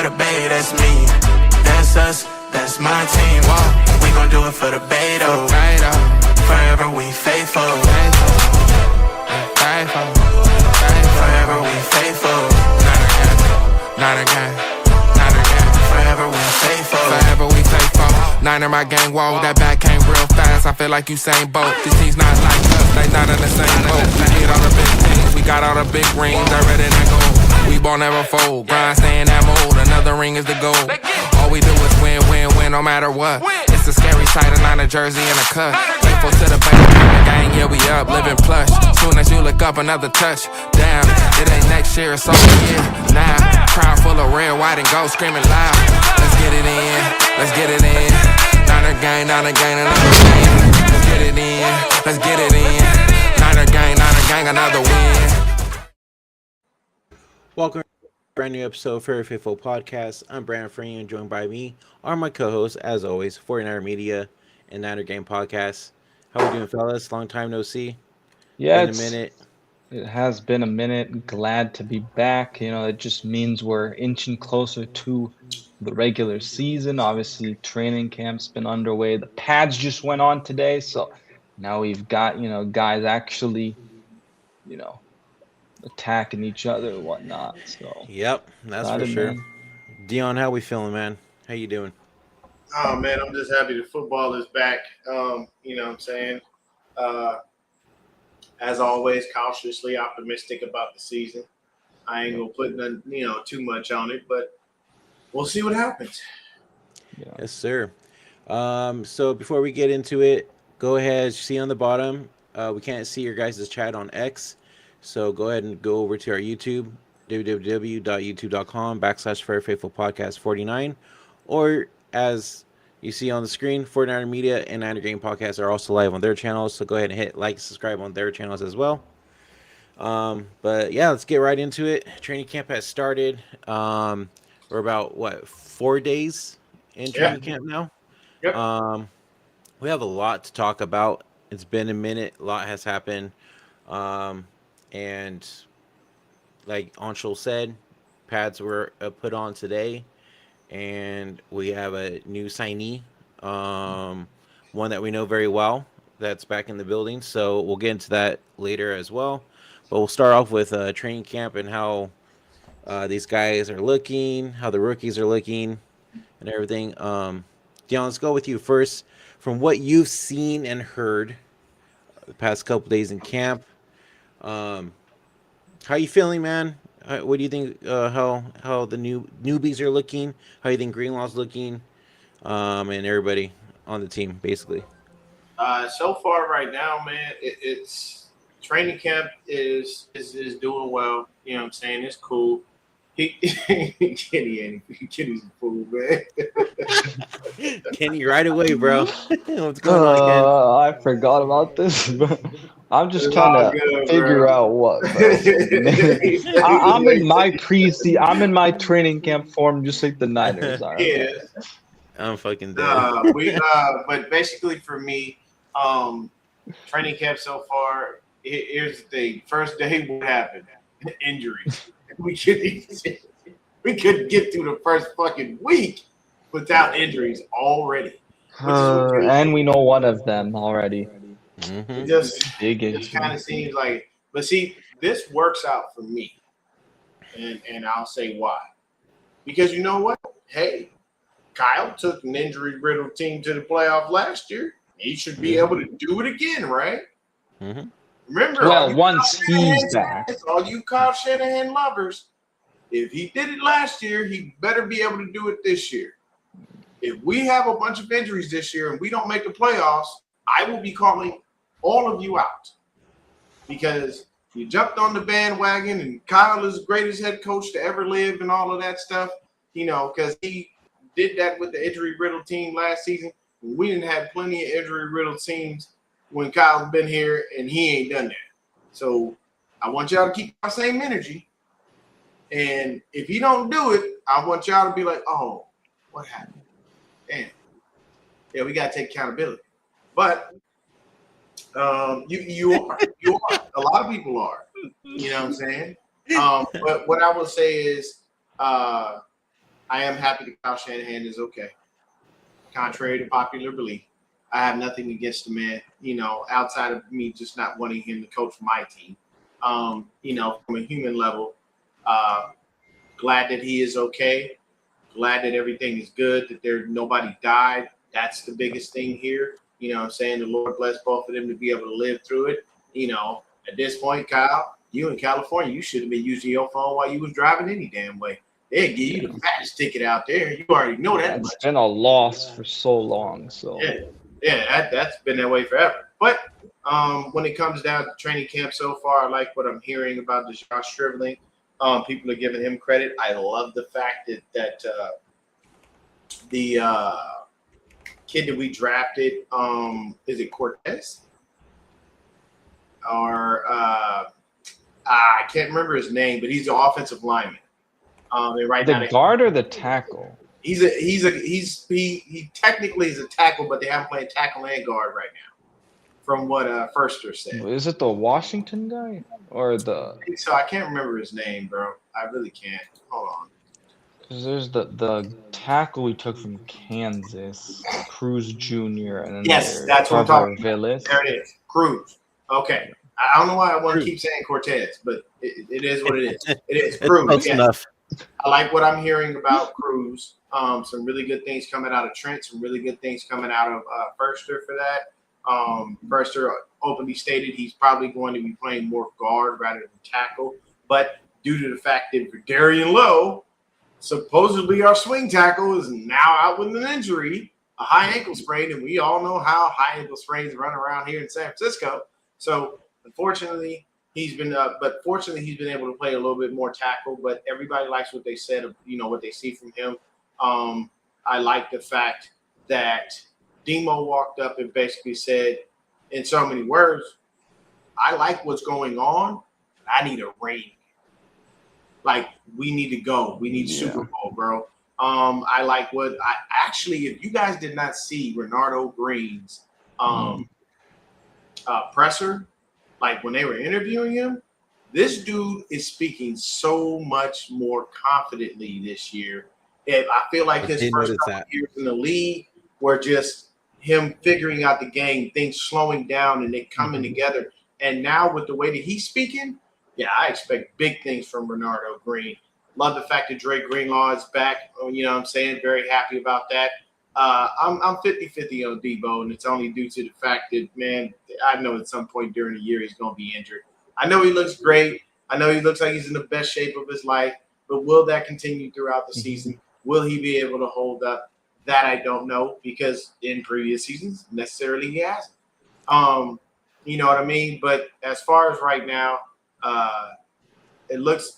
the bay, that's me. That's us, that's my team. Whoa. We gon' do it for the Beto. Forever we faithful. Forever we faithful. Not again. Forever we faithful. Forever we faithful. Niner my gang, whoa, that back came real fast. I feel like Usain Bolt. These teams not like us, they not in the same boat. We get all the big things, we got all the big rings. I read it and go. We ball never fold, grind stay in that mold. Another ring is the goal. All we do is win, win, win, no matter what. It's a scary sight, a Niner jersey and a cut. Faithful to the bank, the gang, yeah we up, living plush. Soon as you look up, another touch. Damn, it ain't next year, it's over here now. Crowd full of red, white, and gold, screaming loud. Let's get it in, let's get it in. Niner gang, another gang. Let's get it in, let's get it in. Niner gang, another win. Welcome to a brand new episode of Very Faithful Podcast. I'm Brandon Free, and joined by me are my co-hosts, as always, 49er Media and Niner Game Podcast. How we doing, fellas? Long time no see. Yeah, been a minute. It has been a minute. Glad to be back. You know, it just means we're inching closer to the regular season. Obviously, training camp's been underway. The pads just went on today, so now we've got, guys actually, attacking each other and whatnot. So Yep, that's for sure. Dion, how we feeling, man? How you doing? Oh man, I'm just happy the football is back. You know what I'm saying? As always, cautiously optimistic about the season. I ain't gonna put none, too much on it, but we'll see what happens. Yeah. Yes, sir. So before we get into it, go ahead. As you see on the bottom, we can't see your guys' chat on X. So go ahead and go over to our YouTube, www.youtube.com/VeryFaithfulPodcast49. Or as you see on the screen, 49er Media and Niner Game Podcast are also live on their channels. So go ahead and hit like, subscribe on their channels as well. But yeah, let's get right into it. Training camp has started. We're about 4 days in training camp now. Yep. We have a lot to talk about. It's been a minute. A lot has happened. And like Anshul said, pads were put on today, and we have a new signee, one that we know very well that's back in the building. So we'll get into that later as well. But we'll start off with training camp and how these guys are looking, how the rookies are looking, and everything. Dion, let's go with you first. From what you've seen and heard the past couple days in camp, how you feeling, man? What do you think? How the newbies are looking? How you think Greenlaw's looking? And everybody on the team, basically. So far right now, man, it's training camp is doing well. You know what I'm saying? It's cool. Kenny's a fool, man. Kenny, right away, bro. What's going on, Ken? I forgot about this, but I'm just trying to figure out what. I'm in my I'm in my training camp form, just like the Niners are. Yeah. I'm fucking dead. But basically for me, training camp so far, here's the thing. First day, what happened? Injuries. We couldn't get through the first fucking week without injuries already. And we know one of them already. Mm-hmm. It just kind of seems like, but see, this works out for me, and I'll say why. Because you know what? Hey, Kyle took an injury-riddled team to the playoff last year. He should be able to do it again, right? Mm-hmm. Remember, once he's back. All you Kyle Shanahan lovers, if he did it last year, he better be able to do it this year. If we have a bunch of injuries this year and we don't make the playoffs, I will be calling all of you out because you jumped on the bandwagon and Kyle is the greatest head coach to ever live and all of that stuff, because he did that with the injury-riddled team last season. We didn't have plenty of injury-riddled teams when Kyle's been here and he ain't done that. So I want y'all to keep my same energy. And if you don't do it, I want y'all to be like, oh, what happened? Damn. Yeah, we got to take accountability. But you are. A lot of people are. You know what I'm saying? But what I will say is I am happy that Kyle Shanahan is okay. Contrary to popular belief, I have nothing against the man, outside of me just not wanting him to coach my team. From a human level, glad that he is okay. Glad that everything is good, that nobody died. That's the biggest thing here. I'm saying? The Lord bless both of them to be able to live through it. At this point, Kyle, you in California, you should have been using your phone while you was driving any damn way. They'd give you the fattest ticket out there. You already know that much. It's been a loss for so long. So that's been that way forever. But when it comes down to training camp so far, I like what I'm hearing about DeJon Stribling. People are giving him credit. I love the fact that the kid that we drafted, is it Cortez? Or I can't remember his name, but he's the offensive lineman. And right now, the guard or the tackle? He technically is a tackle, but they haven't played tackle and guard right now, from what Firster said. Is it the Washington guy or the? So I can't remember his name, bro. I really can't. Hold on. Because there's the tackle we took from Kansas, Cruz Jr. and then Yes, that's what I'm talking about. Villis. There it is, Cruz. Okay. I don't know why I want to keep saying Cortez, but it is what it is. It is Cruz. Close enough. I like what I'm hearing about Cruz. Some really good things coming out of Trent. Some really good things coming out of Firster for that. Firster openly stated he's probably going to be playing more guard rather than tackle. But due to the fact that Darian Lowe, supposedly our swing tackle, is now out with an injury, a high ankle sprain, and we all know how high ankle sprains run around here in San Francisco. So unfortunately, he's been able to play a little bit more tackle. But everybody likes what they said of what they see from him. I like the fact that Demo walked up and basically said, in so many words, I like what's going on. I need a ring. Like, we need to go. We need Super Bowl, bro. I like what I actually, if you guys did not see Renardo Green's presser, like when they were interviewing him, this dude is speaking so much more confidently this year. And I feel like his first couple years in the league were just him figuring out the game, things slowing down and it coming together. And now with the way that he's speaking, I expect big things from Renardo Green. Love the fact that Dre Greenlaw is back. You know what I'm saying? Very happy about that. I'm 50-50 on Debo, and it's only due to the fact that, man, I know at some point during the year he's going to be injured. I know he looks great. I know he looks like he's in the best shape of his life, but will that continue throughout the season? Will he be able to hold up? That I don't know, because in previous seasons, necessarily he hasn't. You know what I mean? But as far as right now, it looks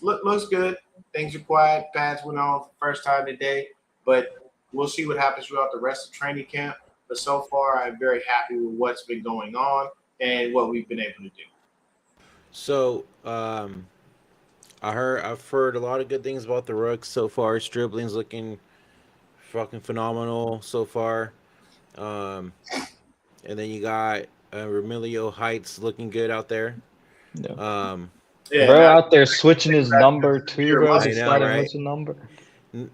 good. Things are quiet. Pads went on for the first time today, but we'll see what happens throughout the rest of training camp. But so far, I'm very happy with what's been going on and what we've been able to do. So, I've heard a lot of good things about the Rooks so far. Stribling's looking fucking phenomenal so far. And then you got Remilio Heights looking good out there. Yeah. Bro out there switching his number too, bro. I know, right? What's the number?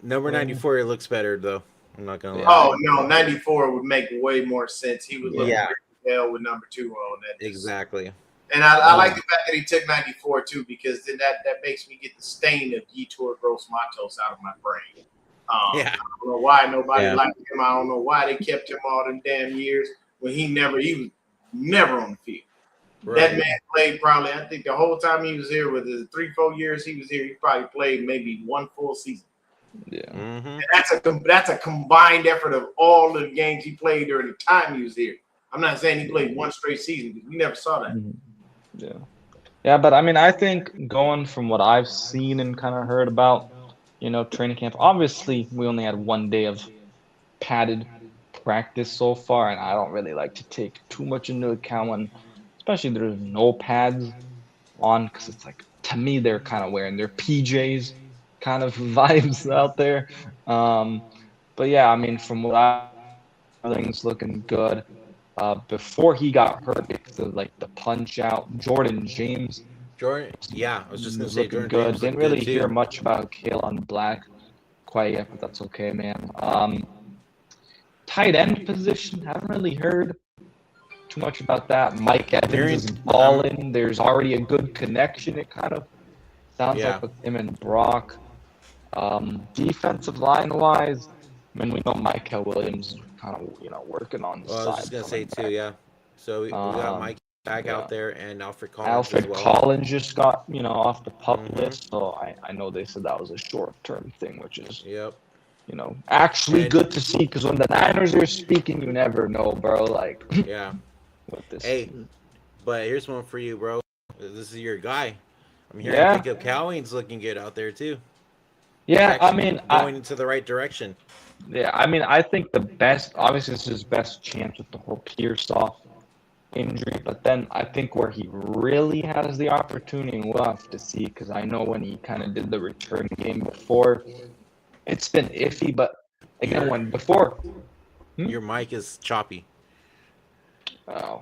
Number 94, it looks better though. I'm not gonna lie. Oh no, 94 would make way more sense. He would look hell with number 2 on that. Exactly. And I like the fact that he took 94 too, because then that makes me get the stain of Yetur Gross Matos out of my brain. I don't know why nobody liked him. I don't know why they kept him all them damn years when he was never on the field. Right. That man played probably, I think the whole time he was here, with the 3-4 years he was here, he probably played maybe one full season. Yeah. Mm-hmm. And that's a combined effort of all the games he played during the time he was here. I'm not saying he played one straight season, because we never saw that. Mm-hmm. Yeah, but I mean, I think going from what I've seen and kind of heard about, training camp, obviously we only had 1 day of padded practice so far, and I don't really like to take too much into account when, especially there's no pads on, because it's like, to me, they're kind of wearing their PJs kind of vibes out there. But yeah, I mean, from what everything's looking good. Before he got hurt because of like the punch out, Jordan, I was just gonna say Jordan good. James Didn't really hear much about Kalen Black. quite yet, but that's okay, man. Tight end position, haven't really heard too much about that. Mike Evans is balling. There's already a good connection, it kind of sounds like, with him and Brock. Defensive line-wise, I mean, we know Michael Williams is kind of, working on the side. I was just going to say, too, yeah. So we got Mike back out there and Alfred Collins Alfred as well. Collins just got, off the pup list, so I know they said that was a short-term thing, which is, actually good to see, because when the Niners are speaking, you never know, bro. Like, yeah. With this. Hey, but here's one for you, bro. This is your guy. I'm hearing Jacob Cowing's looking good out there, too. Yeah, I mean, going into the right direction. Yeah, I mean, I think the best, obviously, this is his best chance with the whole Pearsall injury, but then I think where he really has the opportunity, and we'll have to see, because I know when he kind of did the return game before, it's been iffy, but again, before. Your mic is choppy. Oh,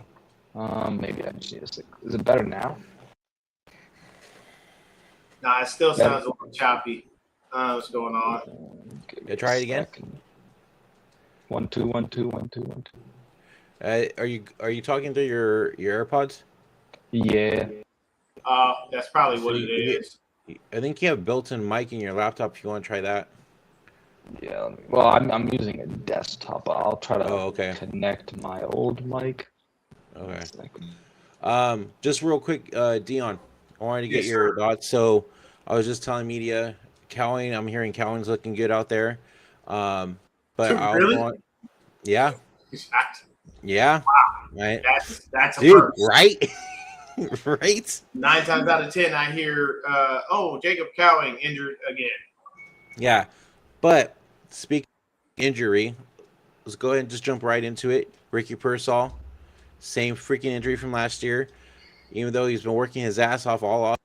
maybe I just need to. Is it better now? Nah, it still sounds a little choppy. What's going on? Yeah, try it again. 1 2 1 2 1 2 1 2. Are you talking through your AirPods? Yeah. That's probably what it is. I think you have built-in mic in your laptop. If you want to try that. Yeah. Well, I'm using a desktop. I'll try to connect my old mic. Okay. Just real quick, Dion, I wanted to get your thoughts. So I was just telling media, Cowing. I'm hearing Cowing's looking good out there. But really? Yeah. Yeah. Wow. Right. That's a dude, first. Right? Right? 9 times out of 10, I hear, Jacob Cowing injured again. Yeah. But speaking of injury, let's go ahead and just jump right into it. Ricky Pearsall, same freaking injury from last year. Even though he's been working his ass off all off.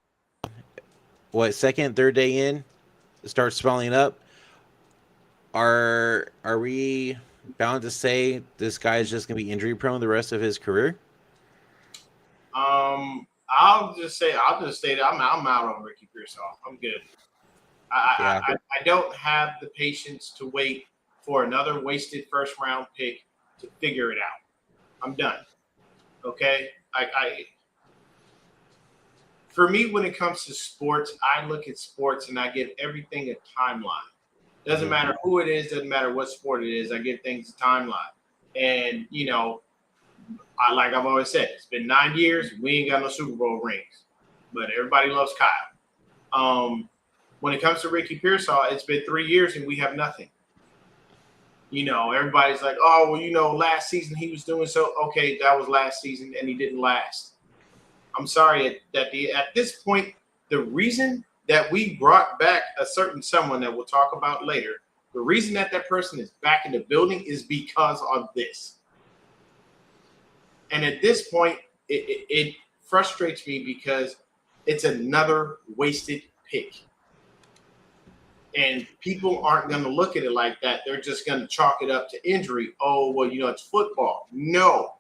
Second, third day in, starts swelling up. Are we bound to say this guy is just going to be injury prone the rest of his career? I'll just say that I'm out on Ricky Pearsall. I'm good. I don't have the patience to wait for another wasted first round pick to figure it out. I'm done. Okay? For me, when it comes to sports, I look at sports and I give everything a timeline. Doesn't matter who it is, doesn't matter what sport it is, I give things a timeline. And, like I've always said, it's been 9 years, we ain't got no Super Bowl rings. But everybody loves Kyle. When it comes to Ricky Pearsall, it's been 3 years and we have nothing. Everybody's like, last season he was doing so. Okay, that was last season and he didn't last. I'm sorry, at this point, the reason that we brought back a certain someone that we'll talk about later, the reason that person is back in the building is because of this. And at this point, it frustrates me because it's another wasted pick. And people aren't going to look at it like that. They're just going to chalk it up to injury. Oh, well, it's football. No.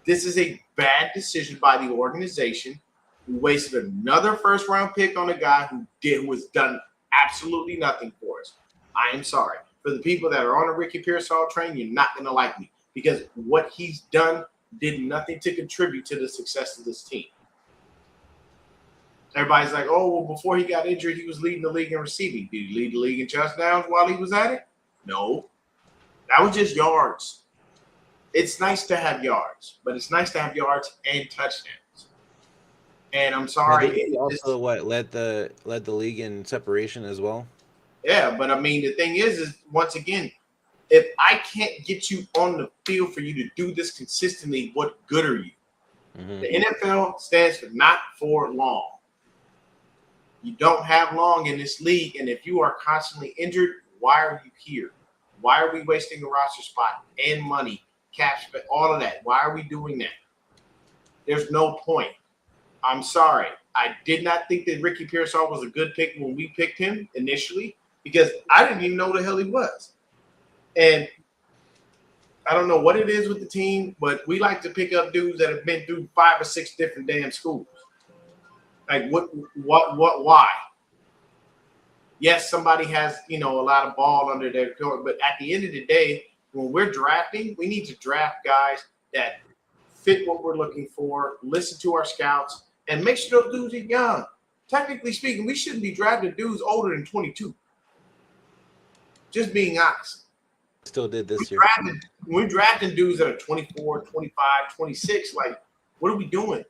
This is a bad decision by the organization. We wasted another first-round pick on a guy who was done absolutely nothing for us. I am sorry. For the people that are on a Ricky Pearsall train, you're not going to like me because what he's done did nothing to contribute to the success of this team. Everybody's like, before he got injured, he was leading the league in receiving. Did he lead the league in touchdowns while he was at it? No. That was just yards. It's nice to have yards, but it's nice to have yards and touchdowns. And I'm sorry. He also led the league in separation as well. Yeah, but I mean the thing is once again, if I can't get you on the field for you to do this consistently, what good are you? Mm-hmm. The NFL stands for not for long. You don't have long in this league, and if you are constantly injured, why are you here? Why are we wasting a roster spot and money, cap space, all of that? Why are we doing that? There's no point. I'm sorry. I did not think that Ricky Pearsall was a good pick when we picked him initially because I didn't even know who the hell he was. And I don't know what it is with the team, but we like to pick up dudes that have been through 5 or 6 different damn schools. Like why? yes, somebody has, a lot of ball under their court, but at the end of the day, when we're drafting, we need to draft guys that fit what we're looking for, listen to our scouts, and make sure those dudes are young. Technically speaking, we shouldn't be drafting dudes older than 22. Just being honest. Still did this year. We're drafting dudes that are 24, 25, 26. Like, what are we doing?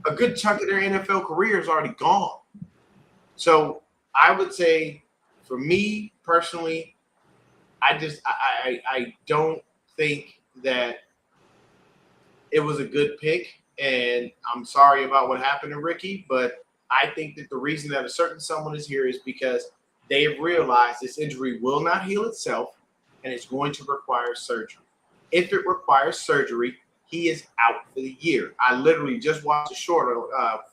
A good chunk of their NFL career is already gone. So I would say, for me personally, I don't think that it was a good pick. And I'm sorry about what happened to Ricky, but I think that the reason that a certain someone is here is because they have realized this injury will not heal itself and it's going to require surgery. If it requires surgery, he is out for the year. I literally just watched a short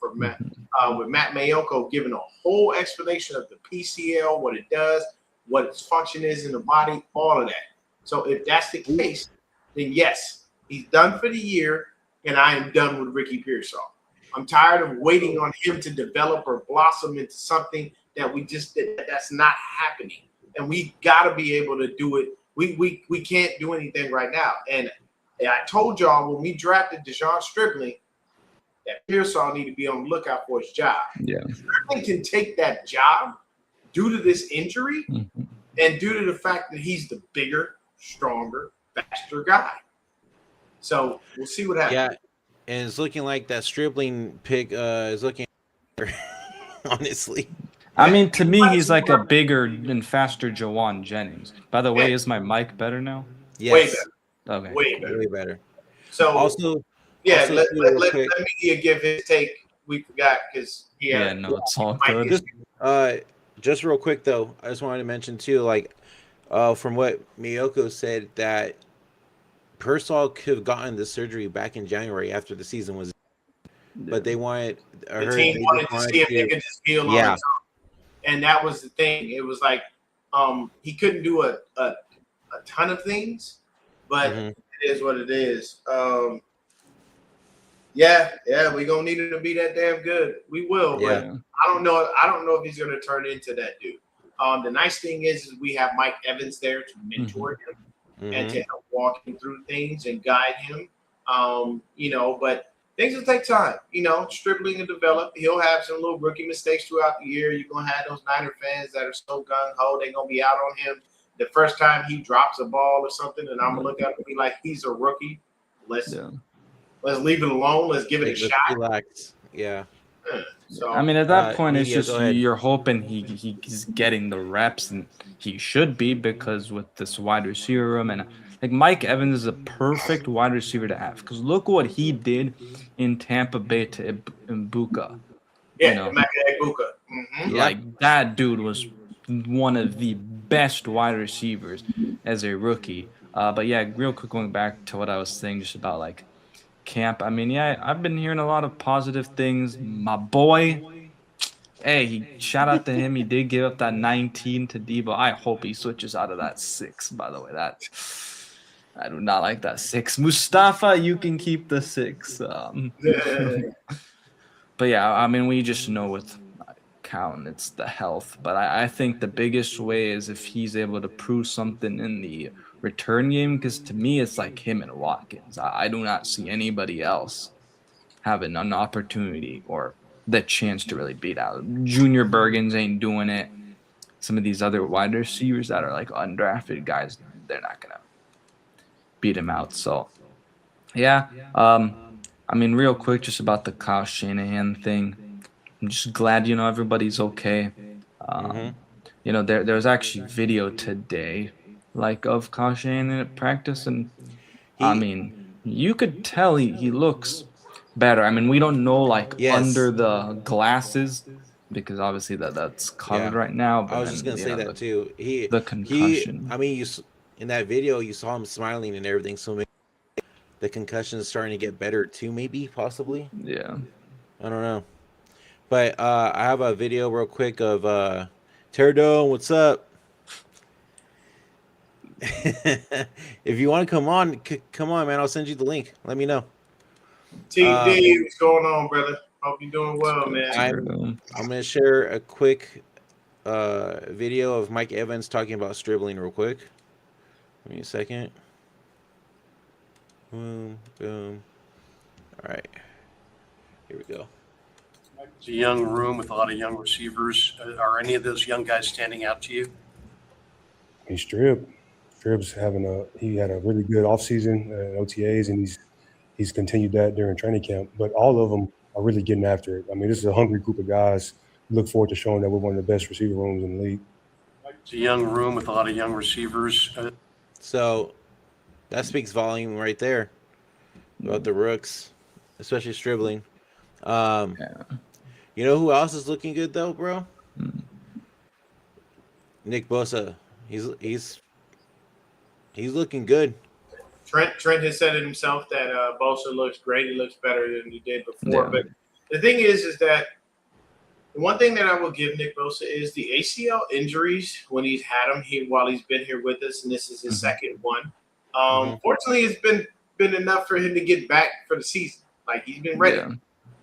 with Matt Mayoko giving a whole explanation of the PCL, what it does, what its function is in the body, all of that. So if that's the case, then yes, he's done for the year, and I am done with Ricky Pearsall. I'm tired of waiting on him to develop or blossom into something that that's not happening. And we got to be able to do it. We can't do anything right now. And I told y'all when we drafted Dejon Stribling that Pearsall need to be on the lookout for his job. Yeah. Stribling can take that job due to this injury and due to the fact that he's the bigger, stronger, faster guy. So we'll see what happens. Yeah, and it's looking like that Stribling pick is looking honestly. I mean, to me, he's like a bigger and faster Jawan Jennings. By the way, is my mic better now? Yes. Way better. Okay. Way better. Way better. So Also, yeah, also let quick, Media give his take. We forgot because Yeah, no, it's all Mike good. is- just real quick though, I just wanted to mention too, like, from what Miyoko said, that Pearsall could have gotten the surgery back in January after the season was, but they wanted the team wanted to see if they could just heal on Yeah. its own. And that was the thing. It was like he couldn't do a ton of things, but Mhm. it is what it is. Yeah, we're gonna need him to be that damn good. We will, but Yeah. I don't know if he's gonna turn into that dude. The nice thing is we have Mike Evans there to mentor him and Mhm. to help walk him through things and guide him. But things will take time. Stribling and develop. He'll have some little rookie mistakes throughout the year. You're gonna have those Niner fans that are so gung ho. They're gonna be out on him the first time he drops a ball or something, and I'm gonna look at him and be like, he's a rookie. Let's leave it alone. Let's give it a Let's shot. relax. Yeah. So I mean, at that point, it's Media, just go ahead. you're hoping he's getting the reps, and he should be, because with this wide receiver room, and like Mike Evans is a perfect wide receiver to have, because look what he did in Tampa Bay to Mbuka. yeah, you know. Emeka Egbuka. Mhm. Yeah. Like, that dude was one of the best wide receivers as a rookie. But yeah, real quick, going back to what I was saying just about like camp. I mean, yeah, I've been hearing a lot of positive things. My boy, hey, shout out to him. He did give up that 19 to Debo. I hope he switches out of that 6, by the way. I do not like that 6. Mustafa, you can keep the 6. But yeah, I mean, we just know with Count, it's the health. But I think the biggest way is if he's able to prove something in the return game, because to me, it's like him and Watkins. I do not see anybody else having an opportunity or the chance to really beat out. Junior Bergens ain't doing it. Some of these other wide receivers that are like undrafted guys, they're not going to beat him out. So, yeah. I mean, real quick, just about the Kyle Shanahan thing. I'm just glad, everybody's okay. There was actually video today, like, of Kyle Shanahan at practice, and I mean, you could tell he looks better. I mean, we don't know, like, Yes. under the glasses, because obviously that's covered right now. But I was just gonna say that too. the concussion. I mean, in that video, you saw him smiling and everything. So maybe the concussion is starting to get better too. Maybe, possibly. Yeah. I don't know. But I have a video real quick of Pterodome. What's up? If you want to come on, man. I'll send you the link. Let me know. TD, what's going on, brother? Hope you're doing well, man. I'm gonna share a quick video of Mike Evans talking about Stribling real quick. Give me a second. Boom, boom. All right. Here we go. It's a young room with a lot of young receivers. Are any of those young guys standing out to you? Hey, Strib's he had a really good offseason OTAs, and he's continued that during training camp. But all of them are really getting after it. I mean, this is a hungry group of guys. Look forward to showing that we're one of the best receiver rooms in the league. It's a young room with a lot of young receivers. So that speaks volume right there about the rooks, especially Stribling. You know who else is looking good though, bro? Nick Bosa. He's looking good. Trent has said it himself that Bosa looks great. He looks better than he did before. But the thing is that the one thing that I will give Nick Bosa is the ACL injuries when he's had them while he's been here with us, and this is his second one. Fortunately, it's been enough for him to get back for the season. Like, he's been ready. Yeah.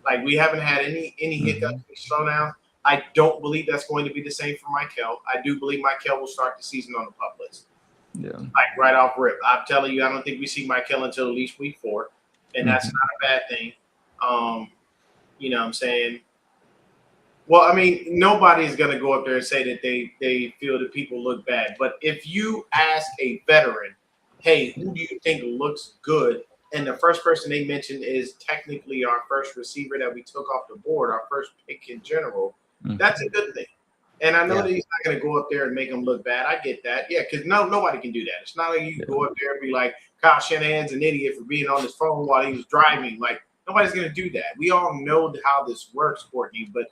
Like, we haven't had any hiccups, slowdowns. I don't believe that's going to be the same for Michael. I do believe Michael will start the season on the PUP list. Yeah. Like, right off rip. I'm telling you, I don't think we see Michael until at least week 4, and that's not a bad thing. You know what I'm saying? Well, I mean, nobody's going to go up there and say that they feel that people look bad. But if you ask a veteran, hey, who do you think looks good? And the first person they mentioned is technically our first receiver that we took off the board, our first pick in general. That's a good thing. And I know that he's not going to go up there and make them look bad. I get that. Yeah, because nobody can do that. It's not like you can go up there and be like, Kyle Shanahan's an idiot for being on his phone while he was driving. Like, nobody's going to do that. We all know how this works, Courtney. But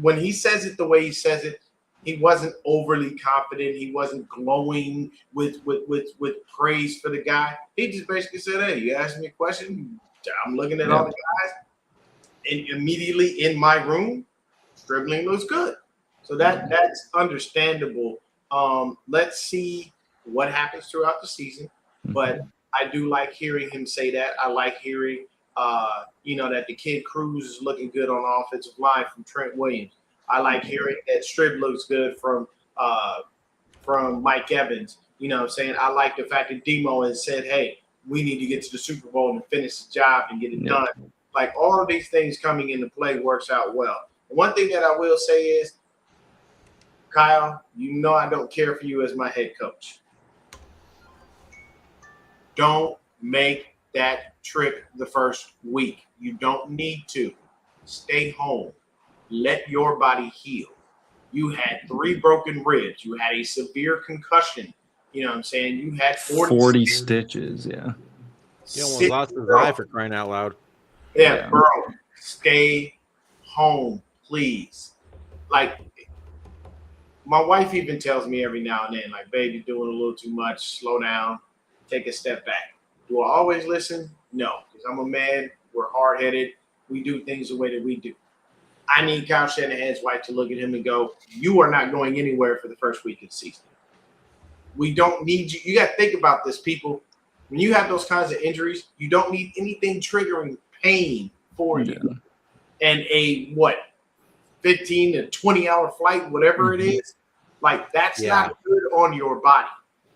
when he says it the way he says it, he wasn't overly confident. He wasn't glowing with praise for the guy. He just basically said, hey, you asked me a question. I'm looking at all the guys. And immediately in my room, Stribling looks good. So that's understandable. Let's see what happens throughout the season. But I do like hearing him say that. I like hearing, that the kid Cruz is looking good on the offensive line from Trent Williams. I like hearing that Strib looks good from Mike Evans. You know what I'm saying? I like the fact that Demo has said, hey, we need to get to the Super Bowl and finish the job and get it done. Like, all of these things coming into play works out well. One thing that I will say is, Kyle, you know I don't care for you as my head coach. Don't make that trip the first week. You don't need to. Stay home. Let your body heal. You had 3 broken ribs. You had a severe concussion. You know what I'm saying? You had 40 stitches, yeah. You almost lost his life, for crying out loud. Yeah, bro. Stay home, please. Like, my wife even tells me every now and then, like, baby, doing a little too much. Slow down. Take a step back. Do I always listen? No, because I'm a man. We're hard-headed. We do things the way that we do. I need Kyle Shanahan's wife to look at him and go, you are not going anywhere for the first week of the season. We don't need you. You got to think about this, people. When you have those kinds of injuries, you don't need anything triggering pain for you. And a, 15 to 20-hour flight, whatever it is, like, that's not good on your body.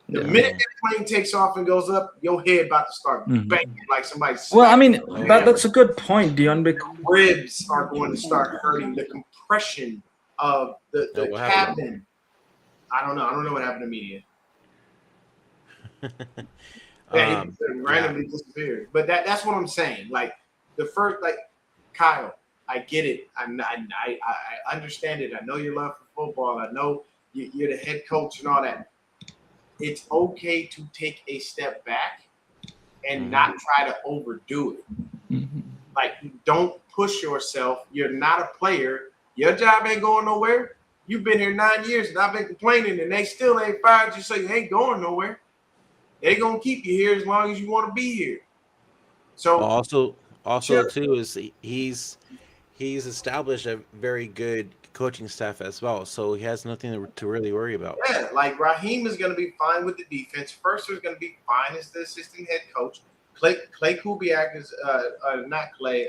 The minute that plane takes off and goes up, your head about to start banging like somebody. Well, I mean, that's a good point, Dion. Ribs are going to start hurting. The compression of the cabin. I don't know what happened to media. He randomly disappeared. But that's what I'm saying. Like, the first, like, Kyle, I get it. I understand it. I know your love for football. I know you're the head coach and all that. It's okay to take a step back and not try to overdo it. Like, don't push yourself. You're not a player. Your job ain't going nowhere. You've been here 9 years, and I've been complaining, and they still ain't fired you, so you ain't going nowhere. They gonna keep you here as long as you want to be here. So also too is he's established a very good coaching staff as well, so he has nothing to really worry about. Yeah, like, Raheem is going to be fine with the defense. Firster is going to be fine as the assistant head coach. Clay Kubiak is not Clay.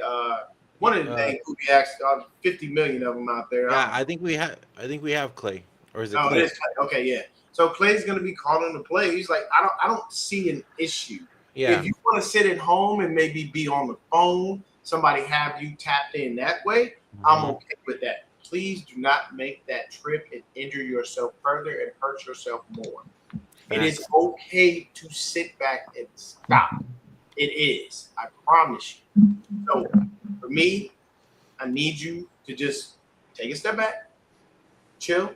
One of the dang Kubiaks, 50 million of them out there. Yeah, I think we have Clay, or is it? Oh, Clay? it is Clay. Okay, yeah. So Clay's going to be calling the plays. Like I don't see an issue. Yeah, If you want to sit at home and maybe be on the phone, somebody have you tapped in that way, I'm okay with that. Please do not make that trip and injure yourself further and hurt yourself more. It is okay to sit back and stop. It is. I promise you. So for me, I need you to just take a step back, chill.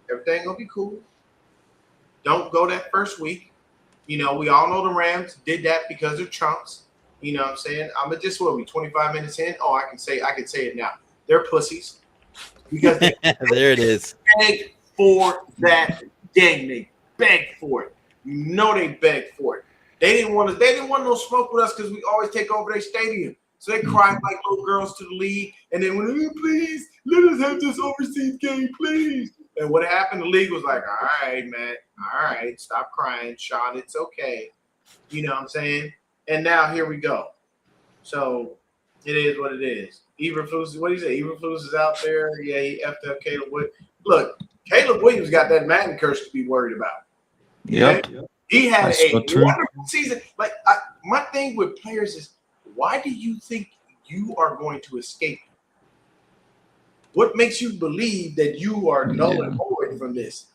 Everything gonna be cool. Don't go that first week. You know, we all know the Rams did that because they're chumps. You know what I'm saying? I'm at this, 25 minutes in? Oh, I can say it now. They're pussies. Because they there it is. begged for that game. They begged for it. You know they begged for it. They didn't want no smoke with us because we always take over their stadium. So they cried like little girls to the league. And then when please let us have this overseas game, please. And what happened? The league was like, all right, man. All right, stop crying, Sean. It's okay. You know what I'm saying? And now here we go. So it is what it is. Eberflus, what do you say? Eberflus is out there. Yeah, he effed up Caleb Williams. Look, Caleb Williams got that Madden curse to be worried about. Yep. Okay? He had That's a so true. wonderful season. Like my thing with players is, why do you think you are going to escape? What makes you believe that you are null and void from this?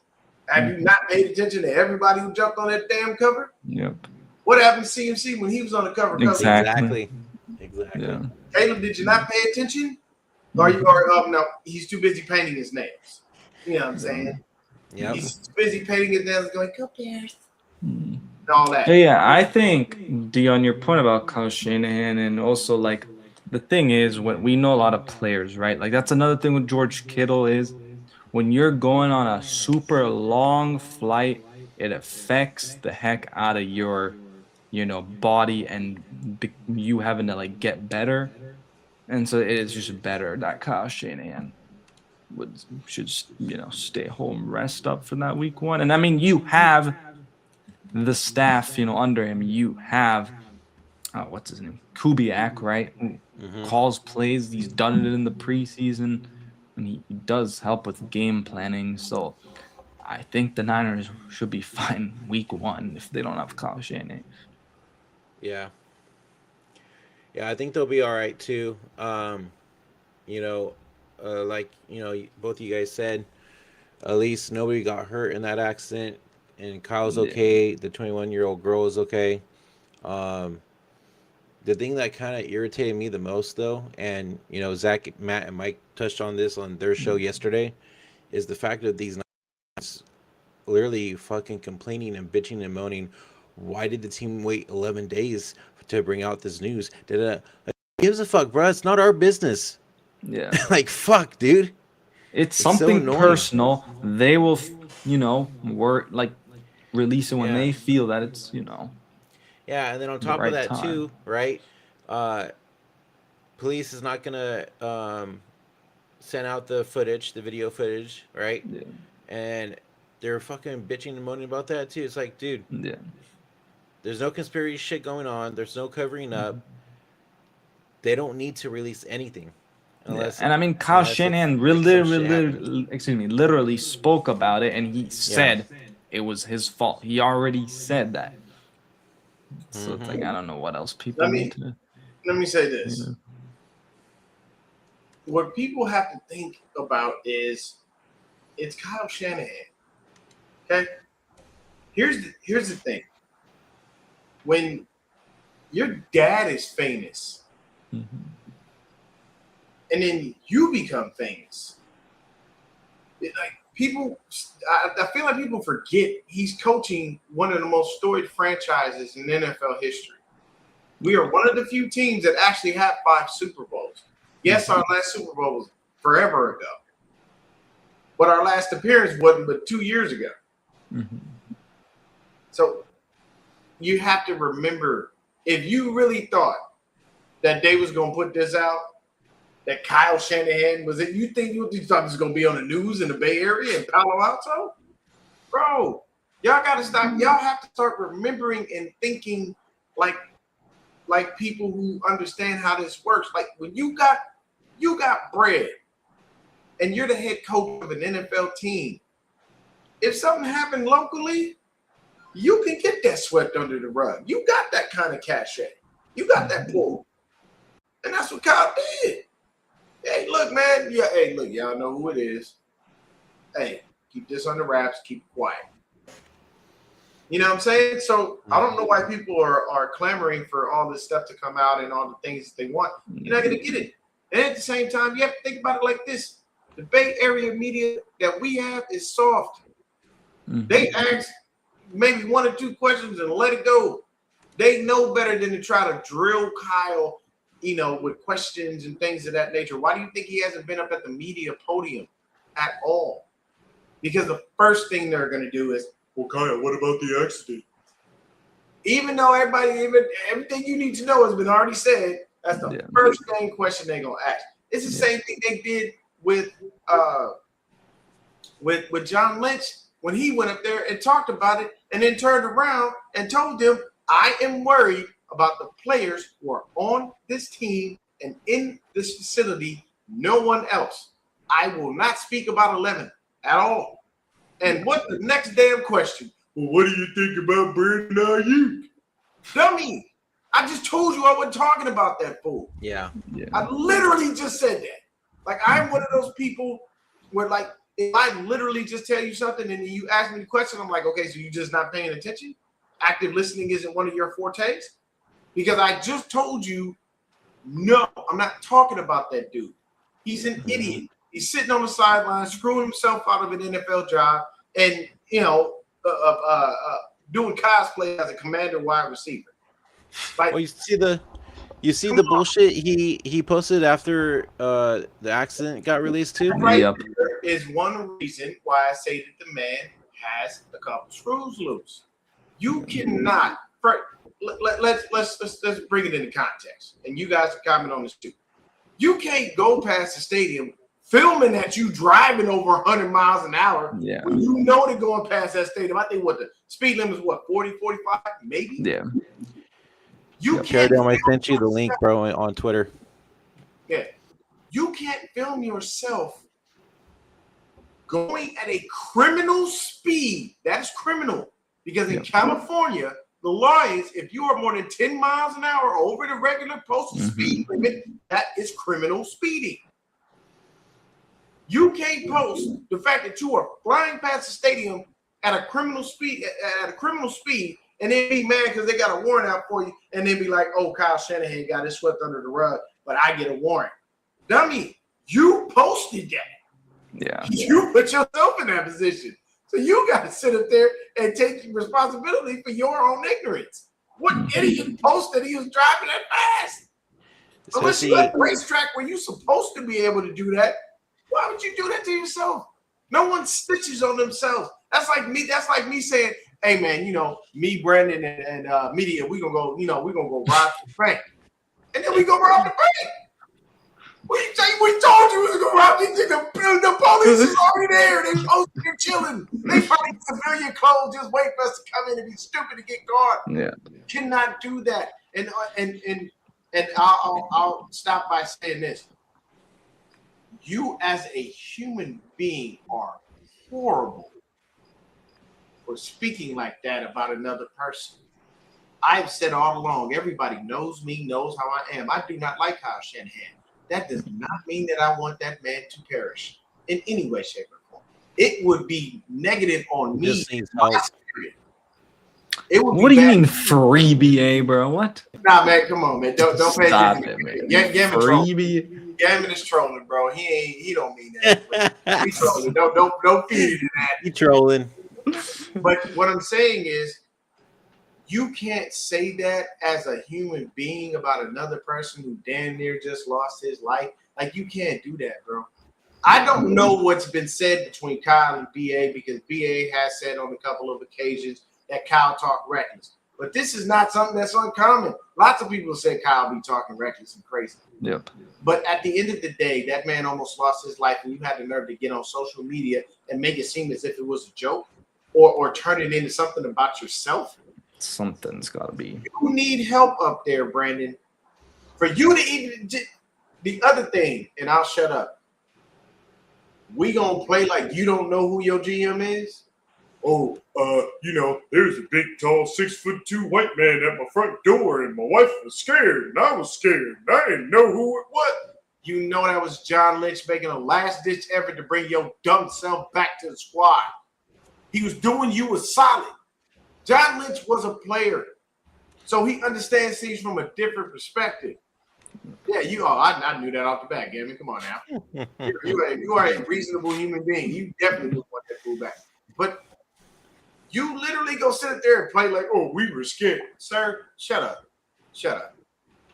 Have you not paid attention to everybody who jumped on that damn cover? Yep. What happened to CMC when he was on the cover? Exactly. Exactly. Yeah. Caleb, did you not pay attention? Or no, he's too busy painting his nails. You know what I'm saying? Yep. He's too busy painting his nails going, go Bears. And all that. Yeah, I think, Dion, your point about Kyle Shanahan, and also like the thing is, when we know a lot of players, right? Like that's another thing with George Kittle is when you're going on a super long flight, it affects the heck out of your, body and you having to like get better. And so it is just better that Kyle Shanahan should stay home, rest up for that week one. And I mean, you have the staff, under him. You have what's his name, Kubiak, right? Who calls plays. He's done it in the preseason, and he does help with game planning. So I think the Niners should be fine week one if they don't have Kyle Shanahan. Yeah. Yeah, I think they'll be all right too. Like both of you guys said, at least nobody got hurt in that accident, and Kyle's okay. The 21-year-old girl is okay. The thing that kind of irritated me the most, though, and Zach, Matt, and Mike touched on this on their show yesterday, is the fact that these guys literally fucking complaining and bitching and moaning. Why did the team wait 11 days to bring out this news? Like, gives a fuck, bro. It's not our business. Yeah. Like, fuck, dude. It's so something annoying. personal. They will, release it when Yeah. they feel that it's, Yeah, and then on top right of that time. too, right? Police is not gonna send out the video footage, right? Yeah. And they're fucking bitching and moaning about that too. It's like, dude, Yeah. there's no conspiracy shit going on. There's no covering up. They don't need to release anything. Unless, And I mean, Kyle unless it's, Shanahan like, some shit happens. literally spoke about it, and he said it was his fault. He already said that. So it's like, I don't know what else people need to. Let me say this. What people have to think about is it's Kyle Shanahan. Okay? Here's the thing. When your dad is famous, and then you become famous, I feel like people forget he's coaching one of the most storied franchises in NFL history. We are one of the few teams that actually have 5 Super Bowls. Yes, our last Super Bowl was forever ago, but our last appearance wasn't but 2 years ago. So you have to remember, if you really thought that they was going to put this out, that Kyle Shanahan was it, you thought this was going to be on the news in the Bay Area in Palo Alto? Bro, y'all got to stop. Y'all have to start remembering and thinking like like people who understand how this works. Like when you got bread and you're the head coach of an NFL team, if something happened locally, you can get that swept under the rug. You got that kind of cachet. You got that pull. And that's what Kyle did. Hey, look, man. Yeah, hey, look, y'all know who it is. Hey, keep this under wraps, keep it quiet. You know what I'm saying? So I don't know why people are clamoring for all this stuff to come out and all the things that they want. You're not going to get it. And at the same time, you have to think about it like this. The Bay Area media that we have is soft. They ask maybe 1 or 2 questions and let it go. They know better than to try to drill Kyle, you know, with questions and things of that nature. Why do you think he hasn't been up at the media podium at all? Because the first thing they're going to do is, well, Kyle, what about the accident? Even though everything you need to know has been already said, that's the first question they're going to ask. It's the same thing they did with John Lynch when he went up there and talked about it and then turned around and told them, I am worried about the players who are on this team and in this facility, no one else. I will not speak about 11 at all. And what's the next damn question? Well, what do you think about Brandon Ayuk? Dummy, I just told you I wasn't talking about that fool. Yeah. I literally just said that. Like, I'm one of those people where, like, if I literally just tell you something and you ask me the question, I'm like, okay, so you're just not paying attention? Active listening isn't one of your fortes? Because I just told you, no, I'm not talking about that dude. He's an idiot. He's sitting on the sideline, screwing himself out of an NFL job and, you know, doing cosplay as a commander wide receiver. Like, Well, you see the bullshit he posted after the accident got released too. right there is one reason why I say that the man has a couple screws loose. You cannot. Let's bring it into context, and you guys can comment on this too. You can't go past the stadium filming at you driving over 100 miles an hour. Yeah. When you know they're going past that stadium. I think the speed limit is 40, 45, maybe. Yeah. You can't. Paradigm, I sent you the link, bro, on Twitter. Yeah. You can't film yourself going at a criminal speed. That is criminal. Because in California, the law is if you are more than 10 miles an hour over the regular posted speed limit, that is criminal speeding. You can't post the fact that you are flying past the stadium at a criminal speed, and then be mad because they got a warrant out for you, and then be like, oh, Kyle Shanahan got it swept under the rug, but I get a warrant. Dummy, you posted that. Yeah. You put yourself in that position. So you got to sit up there and take responsibility for your own ignorance. What idiot posted he was driving that fast? Unless you're at a racetrack where you're supposed to be able to do that, why would you do that to yourself? No one stitches on themselves. That's like me. That's like me saying, "Hey, man, you know, me, Brandon, and media, we're gonna go rob the bank, and then we go rob the bank." We told you we was gonna rob the police is already there. They posted and chilling. They probably civilian clothes, just wait for us to come in and be stupid to get caught. Yeah. You cannot do that. And I'll stop by saying this. You as a human being are horrible for speaking like that about another person. I've said all along, everybody knows me, knows how I am. I do not like Kyle Shanahan. That does not mean that I want that man to perish in any way, shape, or form. It would be negative on me. What do you mean free BA, bro? What? Nah, man, come on, man. Don't pay Stop attention. it, man. Gammon is trolling, bro. He don't mean that. He's trolling. Don't feed into that. He trolling. But what I'm saying is, you can't say that as a human being about another person who damn near just lost his life. Like, you can't do that, bro. I don't know what's been said between Kyle and BA because BA has said on a couple of occasions that Kyle talked reckless. But this is not something that's uncommon. Lots of people say Kyle be talking reckless and crazy. Yep. But at the end of the day, that man almost lost his life, and you had the nerve to get on social media and make it seem as if it was a joke or turn it into something about yourself. Something's got to be. You need help up there, Brandon. For you to even the other thing, and I'll shut up. We gonna play like you don't know who your GM is? Oh, there's a big, tall, 6'2" white man at my front door, and my wife was scared, and I was scared, and I didn't know who it was. You know that was John Lynch making a last-ditch effort to bring your dumb self back to the squad. He was doing you a solid. John Lynch was a player, so he understands things from a different perspective. Yeah, I knew that off the bat, Gavin. Come on now. You are a reasonable human being. You definitely would want that fool back. But you literally go sit there and play like, oh, we were scared. Sir, shut up. Shut up.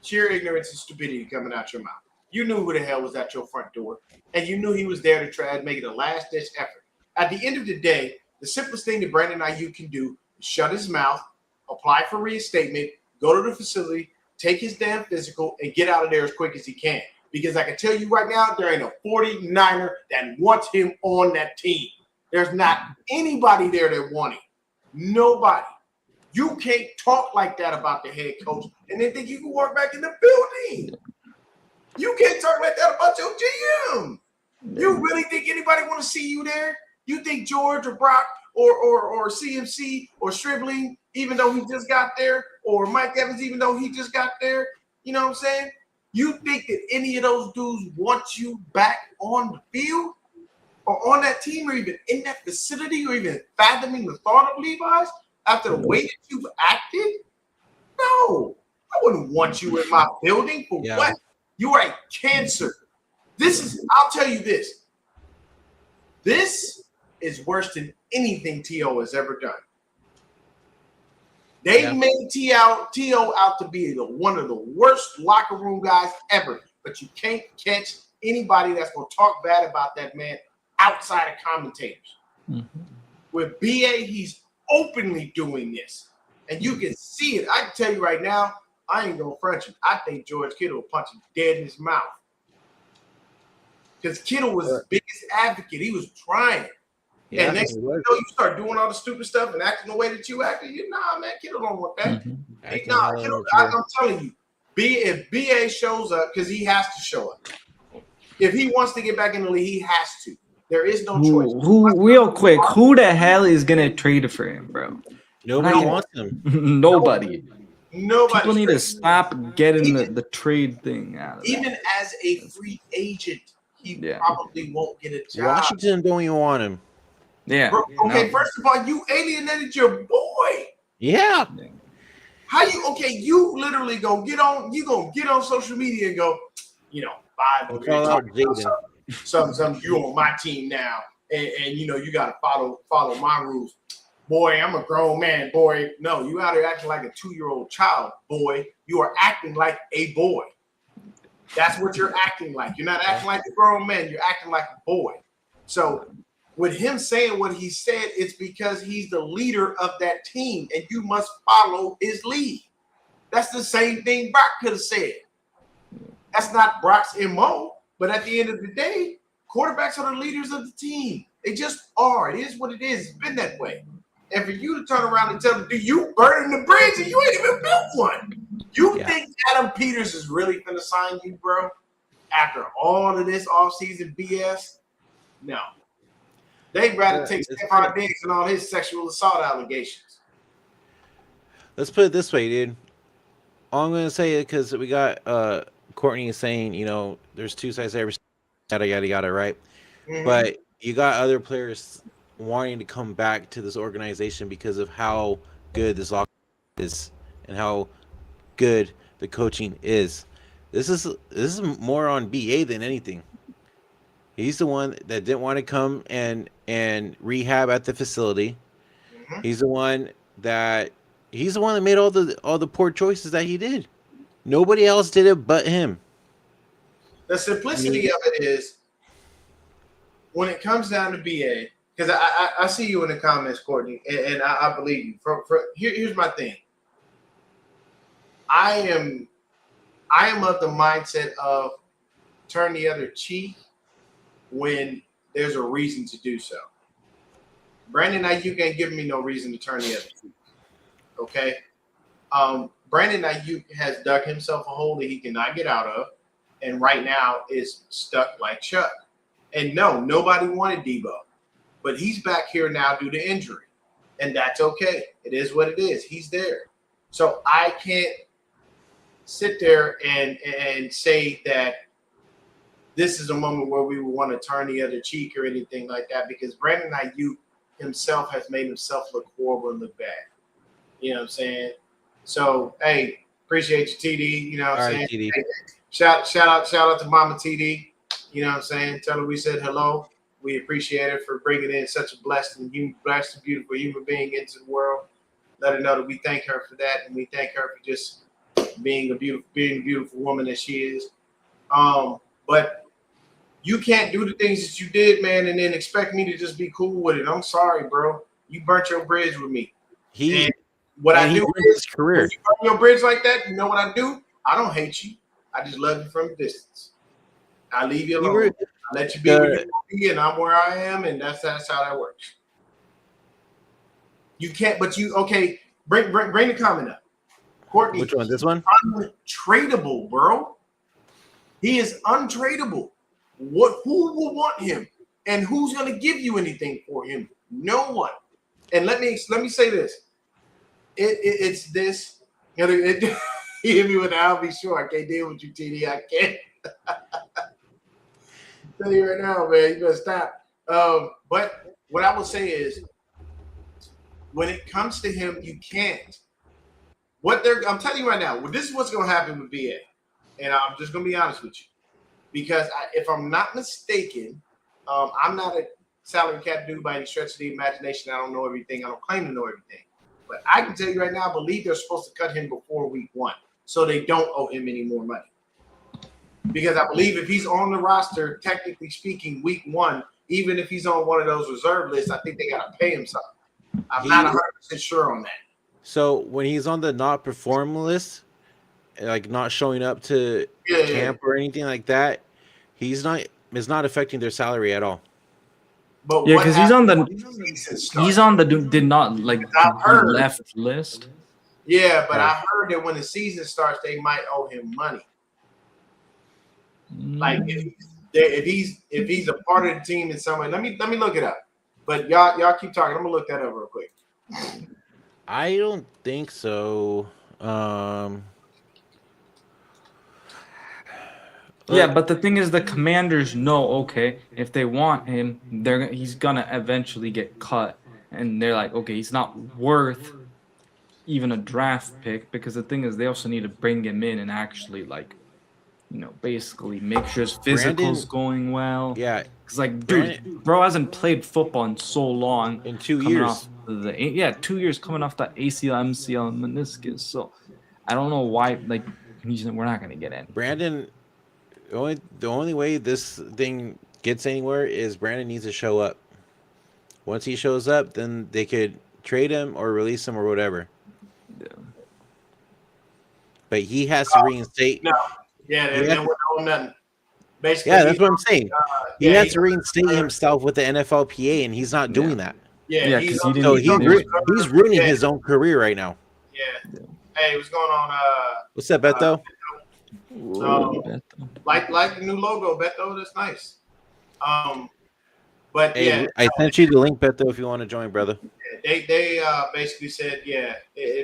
Sheer ignorance and stupidity coming out your mouth. You knew who the hell was at your front door, and you knew he was there to try and make it a last-ditch effort. At the end of the day, the simplest thing that Brandon Ayuk can do is shut his mouth, apply for reinstatement, go to the facility, take his damn physical, and get out of there as quick as he can. Because I can tell you right now, there ain't a 49er that wants him on that team. There's not anybody there that wants him. Nobody. You can't talk like that about the head coach and then think you can walk back in the building. You can't talk like that about your GM. You really think anybody want to see you there? You think George or Brock or CMC or Stribling, even though he just got there, or Mike Evans, even though he just got there, you know what I'm saying? You think that any of those dudes want you back on the field or on that team or even in that facility or even fathoming the thought of Levi's after the way that you've acted? No, I wouldn't want you in my building for what? You are a cancer. I'll tell you this. This is worse than anything T.O. has ever done. They made T.O. out to be one of the worst locker room guys ever, but you can't catch anybody that's going to talk bad about that man outside of commentators. Mm-hmm. With B.A., he's openly doing this, and you can see it. I can tell you right now, I ain't going to front you. I think George Kittle will punch him dead in his mouth because Kittle was his biggest advocate. He was trying. Yeah, and next thing you know, you start doing all the stupid stuff and acting the way that you acted. Nah, man, Kittle don't want that. Mm-hmm. Kittle, I'm telling you, if BA shows up, because he has to show up. If he wants to get back in the league, he has to. There is no choice. Real quick, who the hell is gonna trade for him, bro? Nobody wants him. Nobody. Nobody. People need to stop getting the trade thing out of it. Even as a free agent, he probably won't get a job. Washington don't even want him. Yeah. Bro, okay, first of all, you alienated your boy. Yeah. How you literally gonna get on social media and go, something you on my team now, and you gotta follow my rules. Boy, I'm a grown man, boy. No, you out here acting like a 2-year-old child, boy. You are acting like a boy. That's what you're acting like. You're not acting like a grown man. You're acting like a boy. So with him saying what he said, it's because he's the leader of that team, and you must follow his lead. That's the same thing Brock could have said. That's not Brock's MO, but at the end of the day, quarterbacks are the leaders of the team. They just are. It is what it is. It's been that way. And for you to turn around and tell them, you burning the bridge and you ain't even built one. You think Adam Peters is really going to sign you, bro? After all of this offseason BS? No. They'd rather take Stephon Diggs and all his sexual assault allegations. Let's put it this way, dude. All I'm going to say is because we got Courtney saying, there's two sides to every yada, yada, yada, right? Mm-hmm. But you got other players wanting to come back to this organization because of how good this locker is and how good the coaching is. This is more on BA than anything. He's the one that didn't want to come and rehab at the facility. Mm-hmm. He's the one that made all the poor choices that he did. Nobody else did it but him. The simplicity of it is when it comes down to BA, because I see you in the comments, Courtney, and I believe you. Here's my thing. I am of the mindset of turn the other cheek when there's a reason to do so. Brandon Ayuk ain't giving me no reason to turn the other cheek. Okay. Brandon Ayuk has dug himself a hole that he cannot get out of, and right now is stuck like Chuck. And no, nobody wanted Debo, but he's back here now due to injury, and that's okay. It is what it is. He's there. So I can't sit there and say that this is a moment where we would want to turn the other cheek or anything like that, because Brandon Ayuk himself has made himself look horrible and look bad. You know what I'm saying? So, hey, appreciate you, TD. You know what I'm saying? TD. Hey, shout out to Mama TD. You know what I'm saying? Tell her we said hello. We appreciate her for bringing in such a blessed and beautiful human being into the world. Let her know that we thank her for that, and we thank her for just being a beautiful woman that she is. But you can't do the things that you did, man, and then expect me to just be cool with it. I'm sorry, bro. You burnt your bridge with me. And what I do is, career. when you burn your bridge like that, you know what I do? I don't hate you. I just love you from a distance. I leave you alone. I let you be where you want to be, and I'm where I am, and that's how that works. You can't, but you okay? Bring the comment up, Courtney. Which one? This one? Untradeable, bro. He is untradeable. Who will want him, and who's going to give you anything for him? No one. And let me say this. It's this. You know, he hit me with the I'll be sure. I can't deal with you, TD. I can't. I'm telling you right now, man. You better stop. But what I will say is, when it comes to him, you can't. I'm telling you right now, this is what's going to happen with BA. And I'm just going to be honest with you. Because if I'm not mistaken, I'm not a salary cap dude by any stretch of the imagination. I don't know everything. I don't claim to know everything. But I can tell you right now, I believe they're supposed to cut him before week 1, so they don't owe him any more money. Because I believe if he's on the roster, technically speaking, week 1, even if he's on one of those reserve lists, I think they got to pay him something. I'm not 100% sure on that. So when he's on the not perform list, like not showing up to camp or anything like that, it's not affecting their salary at all. But Yeah, because he's on the did not left list. Yeah, but I heard that when the season starts, they might owe him money. Like if he's a part of the team in some way. Let me look it up. But y'all keep talking. I'm gonna look that up real quick. I don't think so. Yeah, but the thing is, the Commanders know, okay, if they want him, he's gonna eventually get cut, and they're like, okay, he's not worth even a draft pick, because the thing is, they also need to bring him in and actually, like, you know, basically make sure his physical's going well. Yeah, because like, dude, bro hasn't played football in so long. In 2 years. 2 years coming off that ACL, MCL, and meniscus. So I don't know why, like, we're not gonna get in. Brandon. The only way this thing gets anywhere is Brandon needs to show up. Once he shows up, then they could trade him or release him or whatever. Yeah. But he has to reinstate. No. Yeah, they won't owe nothing. Basically, Yeah, that's what I'm saying. He has to he's reinstate himself with the NFLPA, and he's not doing that. Yeah, he's 'cause he So didn't- he's ruining his own career right now. Yeah. Hey, what's going on? What's up, Beto? Like the new logo, Beto. That's nice. But Hey, yeah, I sent you the link, Beto, if you want to join, brother. they basically said,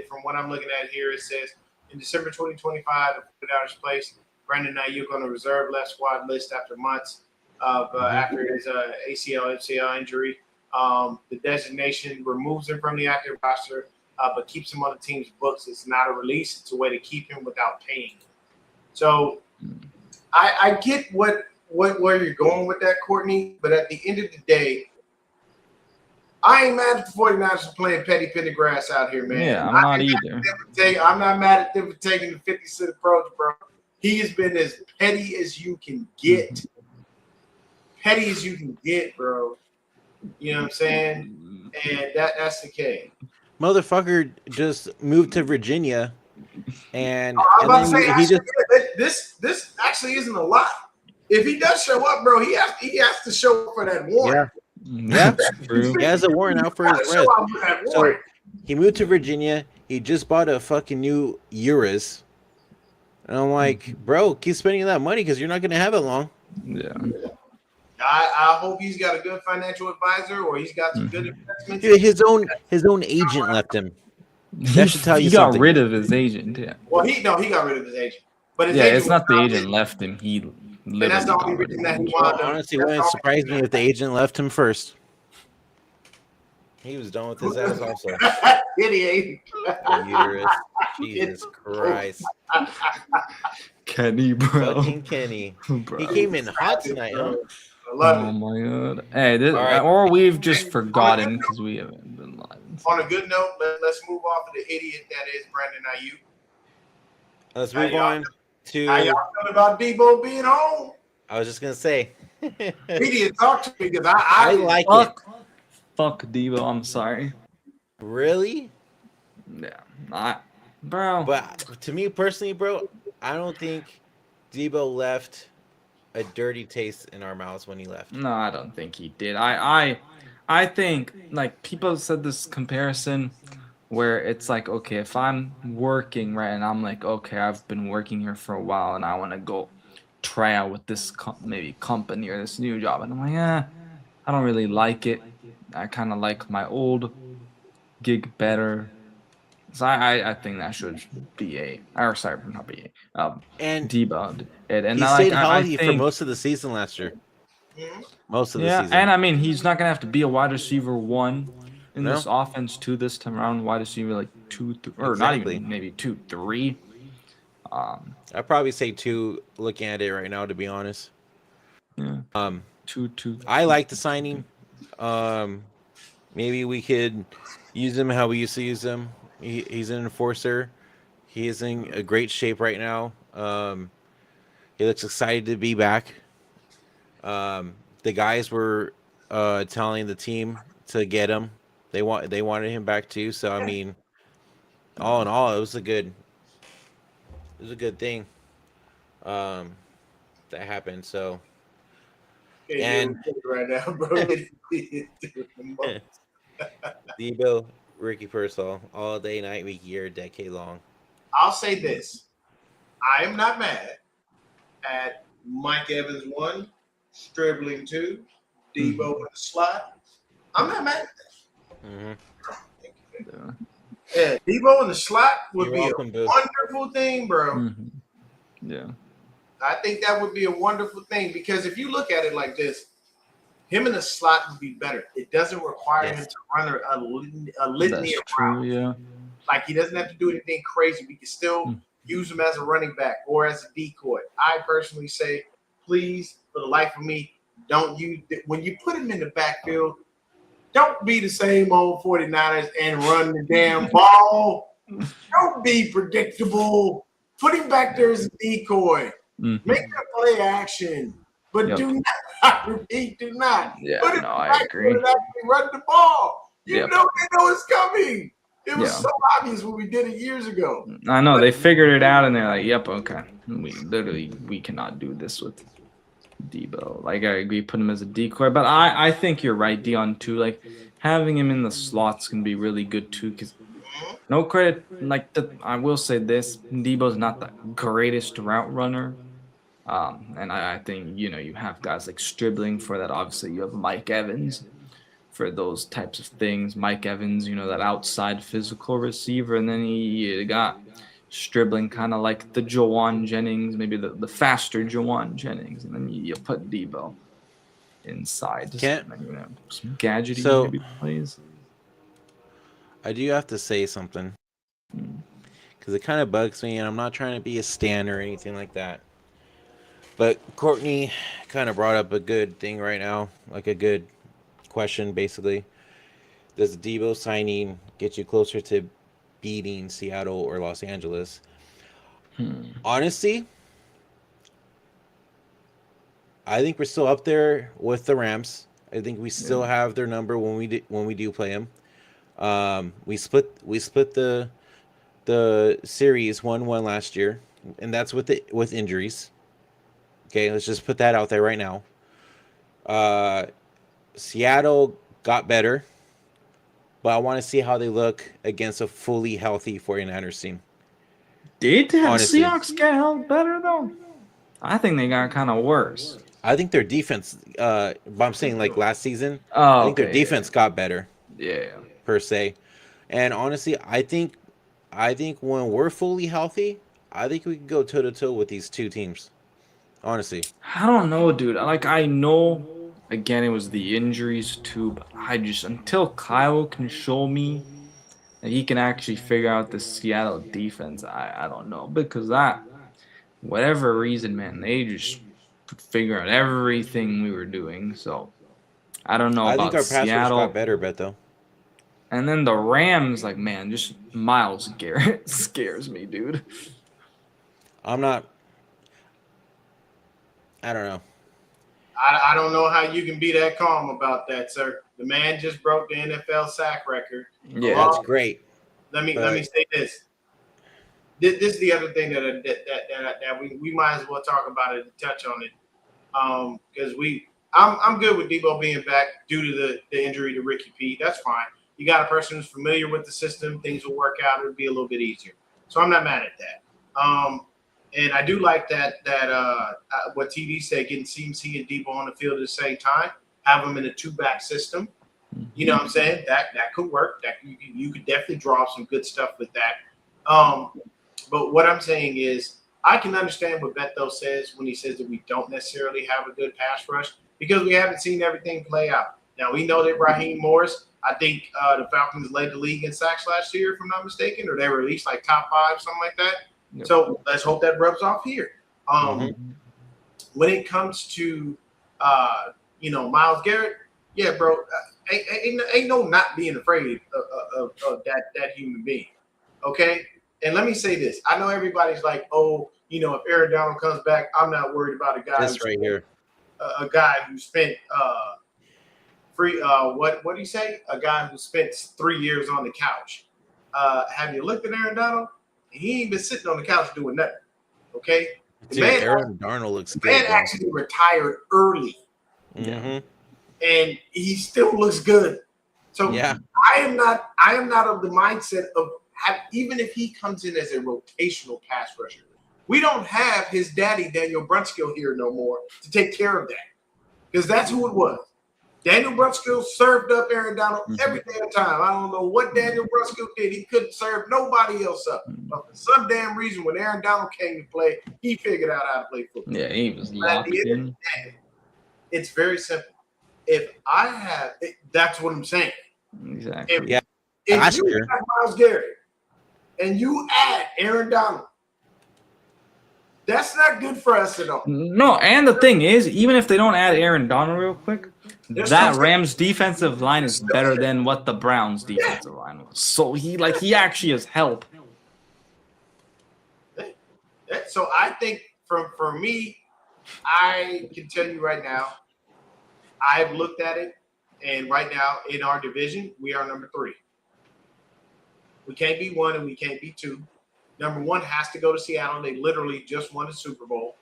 from what I'm looking at here, it says in December 2025, the 49ers placed Brandon Ayuk on the reserve left squad list after months of after his ACL MCL injury. The designation removes him from the active roster, but keeps him on the team's books. It's not a release; it's a way to keep him without paying him. So I get where you're going with that, Courtney, but at the end of the day, I ain't mad at the 49ers for playing Petty Pendergrass out here, man. Yeah, I'm not either. I'm not mad at them for taking the 50-cent approach, bro. He has been as petty as you can get. Petty as you can get, bro. You know what I'm saying? And that's the case. Motherfucker just moved to Virginia, and, I was about to say, he just this actually isn't a lot. If he does show up, bro, he has to show up for that warrant. yeah. True. He has a warrant out for his arrest. So he moved to Virginia. he just bought a fucking new Urus. And I'm like, bro, keep spending that money because you're not gonna have it long. Yeah. I hope he's got a good financial advisor or he's got some good investments. Dude, his own agent left him. That should tell you he got something. rid of his agent. Yeah. Well, he got rid of his agent. But his Yeah, agent it's not the was agent left him. He And literally that's the got only rid reason of that him. he wound up. Honestly, that's wouldn't all- surprise me if the agent left him first. He was done with his ass also. Idiot. The Urus. Jesus Christ. Kenny, bro. Fucking Kenny. Bro. He came in hot tonight, huh? I love Oh it. my god. Hey, this, All right. or we've just forgotten because we haven't been live. On a good note, let's move off of the idiot that is Brandon Ayuk. Let's How move y'all- on to. How y'all feel about Debo being home? I was just gonna say. Idiot, talk to me because I I like it. Fuck Devo. I'm sorry. Really? Yeah. Bro. But to me personally, bro, I don't think Debo left a dirty taste in our mouths when he left. No, I don't think he did. I think like people said this comparison where it's like, okay, if I'm working right and I'm like, okay, I've been working here for a while and I want to go try out with this maybe company or this new job, and I'm like, I don't really like it. I kind of like my old gig better. So I think that should be not be And debunked. And he I stayed like, I healthy for think, most of the season last year. Mhm. Most of the yeah, season. and I mean he's not gonna have to be a wide receiver one in No. this offense too this time around. Wide receiver like 2, or not Exactly. even maybe 2, 3. I'd probably say 2 looking at it right now, to be honest. Yeah, Um, 2, 2. I like the signing. Maybe we could use him how we used to use him. He's an enforcer. He is in a great shape right now. He looks excited to be back. The guys were telling the team to get him. They wanted him back too. So I mean, all in all, it was a good thing. That happened. So And right now, bro. Debo, Ricky Pearsall, all day, night, week, year, decade long. I'll say this: I am not mad at Mike Evans 1, Stribling 2, Debo in the slot. I'm not mad at Mm-hmm. that. Yeah, Debo in the slot would You're be welcome, a Boo. wonderful thing, bro. Mhm. Yeah. I think that would be a wonderful thing because if you look at it like this, him in the slot would be better. It doesn't require him Yes. to run a litany That's of true. routes. Yeah. Like he doesn't have to do anything crazy. We can still use him as a running back or as a decoy. I personally say, please, for the life of me, don't use when you put him in the backfield. Don't be the same old 49ers and run the damn ball. Don't be predictable. Put him back there as a decoy. Mhm. Make it a play action. But Yep. do not repeat, do not. Yeah, Put him no, I back agree. there and actually run the ball. You Yep. know they know it's coming. It was Yeah. so obvious when we did it years ago. I know they figured it out and they're like, "Yep, okay, we cannot do this with Debo." Like I agree, put him as a decoy, but I think you're right, Dion too. Like having him in the slots can be really good too. Because no credit, I will say this: Debo's not the greatest route runner, and I think you have guys like Stribling for that. Obviously, you have Mike Evans for those types of things. Mike Evans, that outside physical receiver, and then you got Stribling, kind of like the Jawan Jennings, maybe the faster Jawan Jennings, and then you put Debo inside. Just, Can't- some gadgety So- maybe plays. I do have to say something because it kind of bugs me, and I'm not trying to be a stan or anything like that. But Courtney kind of brought up a good thing right now, like a good question, basically. Does Debo signing get you closer to beating Seattle or Los Angeles? Honestly, I think we're still up there with the Rams. I think we still have their number when we do play them. We split the series 1-1 last year, and that's with injuries. Okay, let's just put that out there right now. Seattle got better. but I want to see how they look against a fully healthy 49ers team. Did the Honestly. Seahawks get held better though? I think they got kind of worse. I think their defense, but I'm saying like last season, Oh, I think their okay, defense got better Yeah. per se. And honestly, I think when we're fully healthy, I think we can go toe to toe with these two teams. Honestly, I don't know, dude. Like, I know, again, it was the injuries too, but I just, until Kyle can show me that he can actually figure out the Seattle defense, I don't know. Because whatever reason, man, they just could figure out everything we were doing. So, I don't know I about think our pass rush Seattle. got better, Beto. And then the Rams, like, man, just Myles Garrett scares me, dude. I don't know. I don't know how you can be that calm about that, sir. The man just broke the NFL sack record. Yeah. That's great. Let me say this. This is the other thing that we might as well talk about it and touch on it. Because I'm good with Debo being back due to the injury to Ricky P. That's fine. You got a person who's familiar with the system. Things will work out. It'll be a little bit easier. So I'm not mad at that. And I do like that what TV said, getting CMC and Debo on the field at the same time, have them in a 2-back system. You know what I'm saying? That could work. That you could definitely draw some good stuff with that. But what I'm saying is, I can understand what Beto says when he says that we don't necessarily have a good pass rush because we haven't seen everything play out. Now, we know that Raheem Morris, I think the Falcons led the league in sacks last year, if I'm not mistaken, or they were at least like top 5, something like that. Yep. So let's hope that rubs off here. When it comes to, Myles Garrett, yeah, bro, ain't no not being afraid of that human being, okay? And let me say this. I know everybody's like, oh, if Aaron Donald comes back, I'm not worried about a guy. This right here. A guy who spent what do you say? A guy who spent 3 years on the couch. Have you looked at Aaron Donald? He ain't been sitting on the couch doing nothing. Okay? Dude, Aaron Darnold looks good. Man actually retired early. Mm-hmm. And he still looks good. So yeah. I am not of the mindset of even if he comes in as a rotational pass rusher, we don't have his daddy Daniel Brunskill here no more to take care of that. Because that's who it was. Daniel Brunskill served up Aaron Donald every damn time. I don't know what Daniel Brunskill did. He couldn't serve nobody else up. But for some damn reason, when Aaron Donald came to play, he figured out how to play football. Yeah, he was locked in. It's very simple. If I have that's what I'm saying. Exactly. If you have Myles Garrett and you add Aaron Donald, that's not good for us at all. No, and the thing is, even if they don't add Aaron Donald real quick, that Rams defensive line is better than what the Browns defensive line was. So he actually has help. So I think for me, I can tell you right now, I've looked at it, and right now in our division, we are number 3. We can't be 1 and we can't be 2. Number 1 has to go to Seattle. They literally just won the Super Bowl.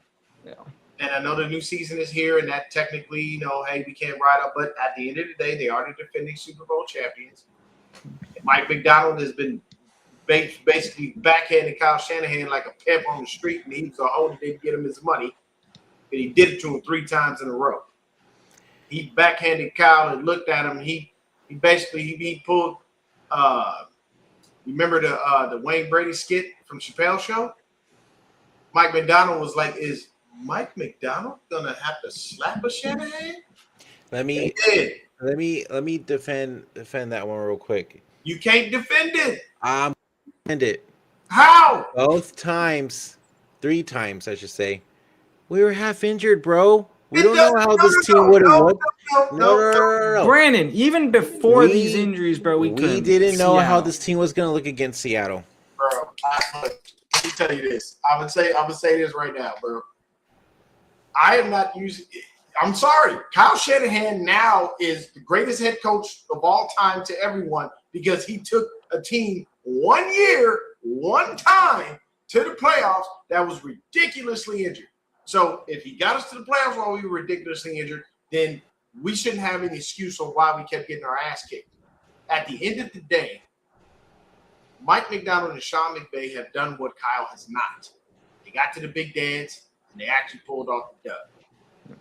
Yeah. And I know the new season is here, and that technically, hey, we can't ride up. But at the end of the day, they are the defending Super Bowl champions. And Mike McDonald has been basically backhanding Kyle Shanahan like a pimp on the street, and he was a hoe to get him his money. And he did it to him 3 times in a row. He backhanded Kyle and looked at him. He basically pulled. Remember the Wayne Brady skit from Chappelle Show? Mike McDonald was like, "Is Mike McDonald gonna have to slap a Shanahan?" Let me defend that one real quick. You can't defend it. Defend it. How? Both times, 3 times, I should say. We were half injured, bro. We don't know how this team would have looked. No. Brandon, even before these injuries, bro, we didn't know how this team was going to look against Seattle. Bro, let me tell you this. I'm gonna say this right now, bro. I am not using. I'm sorry. Kyle Shanahan now is the greatest head coach of all time to everyone because he took a team 1 year, 1 time to the playoffs that was ridiculously injured. So if he got us to the playoffs while we were ridiculously injured, then we shouldn't have any excuse on why we kept getting our ass kicked. at the end of the day, Mike McDonald and Sean McVay have done what Kyle has not. They got to the big dance, and they actually pulled off the dub.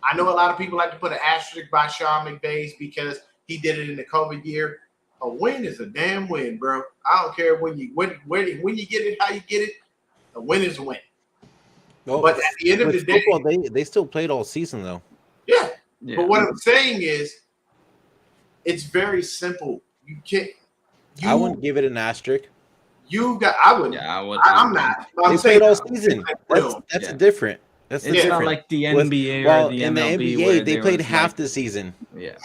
I know a lot of people like to put an asterisk by Sean McVay's because he did it in the COVID year. A win is a damn win, bro. I don't care when you get it, how you get it. A win is a win. Well, But at the end of the with day, football, they still played all season though. yeah. Yeah. But what I'm saying is, it's very simple. You can't. I wouldn't give it an asterisk. I wouldn't. Yeah, I would. I'm not. But I'm They saying played all season. That's Yeah. different. That's It's different. not like the With- NBA well, or the in MLB. the NBA, where they there played was, half like, the season. Yeah.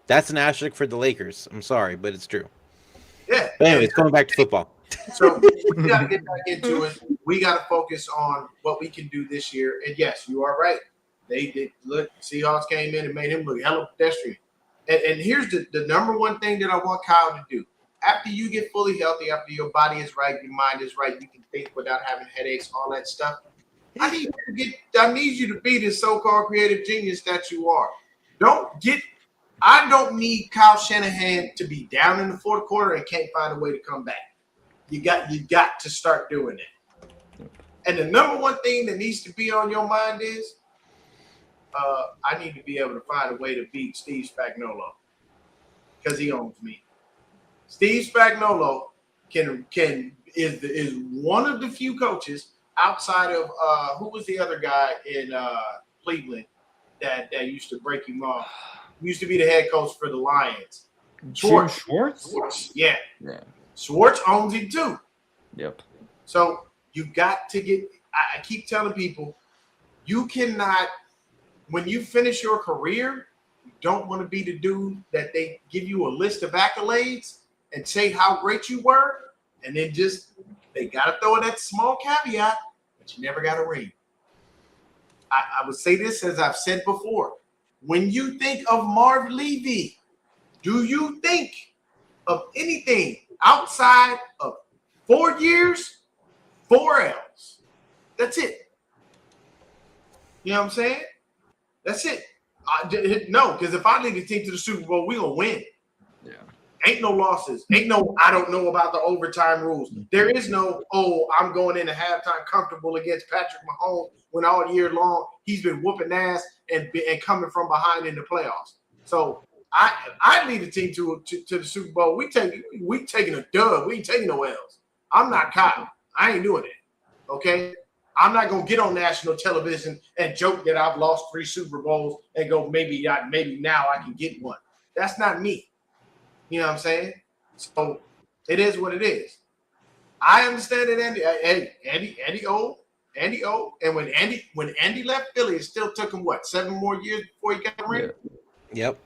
That's an asterisk for the Lakers. I'm sorry, but it's true. Yeah. But anyways, going back to football. So we got to get back into it. We got to focus on what we can do this year. And yes, you are right. They did look. Seahawks came in and made him look hella pedestrian. And here's the number one thing that I want Kyle to do. After you get fully healthy, after your body is right, your mind is right, you can think without having headaches, all that stuff. I need you to be the so-called creative genius that you are. I don't need Kyle Shanahan to be down in the fourth quarter and can't find a way to come back. You got to start doing it. And the number one thing that needs to be on your mind is, I need to be able to find a way to beat Steve Spagnuolo because he owns me. Steve Spagnuolo is one of the few coaches outside of who was the other guy in Cleveland that used to break him off. He used to be the head coach for the Lions. Jim Schwartz? Yeah. Yeah. Schwartz owns him too. Yep. So you got to get. I keep telling people, you cannot. When you finish your career, you don't want to be the dude that they give you a list of accolades and say how great you were, and then they got to throw in that small caveat, but you never got a ring. I would say this as I've said before. When you think of Marv Levy, do you think of anything outside of 4 years, 4 L's? That's it. You know what I'm saying? That's it. No, because if I lead the team to the Super Bowl, we're going to win. Yeah. Ain't no losses. Ain't no, I don't know about the overtime rules. There is no, I'm going into halftime comfortable against Patrick Mahomes when all year long he's been whooping ass and coming from behind in the playoffs. So I lead the team to the Super Bowl. We taking a dub. We ain't taking no L's. I'm not Kyle. I ain't doing it. Okay? I'm not going to get on national television and joke that I've lost 3 Super Bowls and go, maybe now I can get one. That's not me. You know what I'm saying? So it is what it is. I understand that Andy O. And when Andy left Philly, it still took him 7 more years before he got a ring? Yep.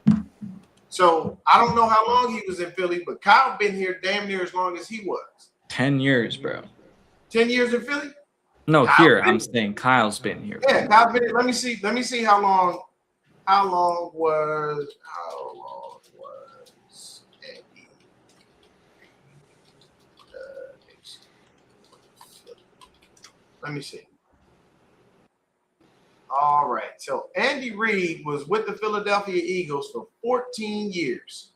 So I don't know how long he was in Philly, but Kyle been here damn near as long as he was. 10 years, bro. 10 years in Philly? No, Kyle here been- I'm saying Kyle's been here. Yeah, Kyle been here. Let me see how long was Andy? Let me see. All right. So Andy Reid was with the Philadelphia Eagles for 14 years.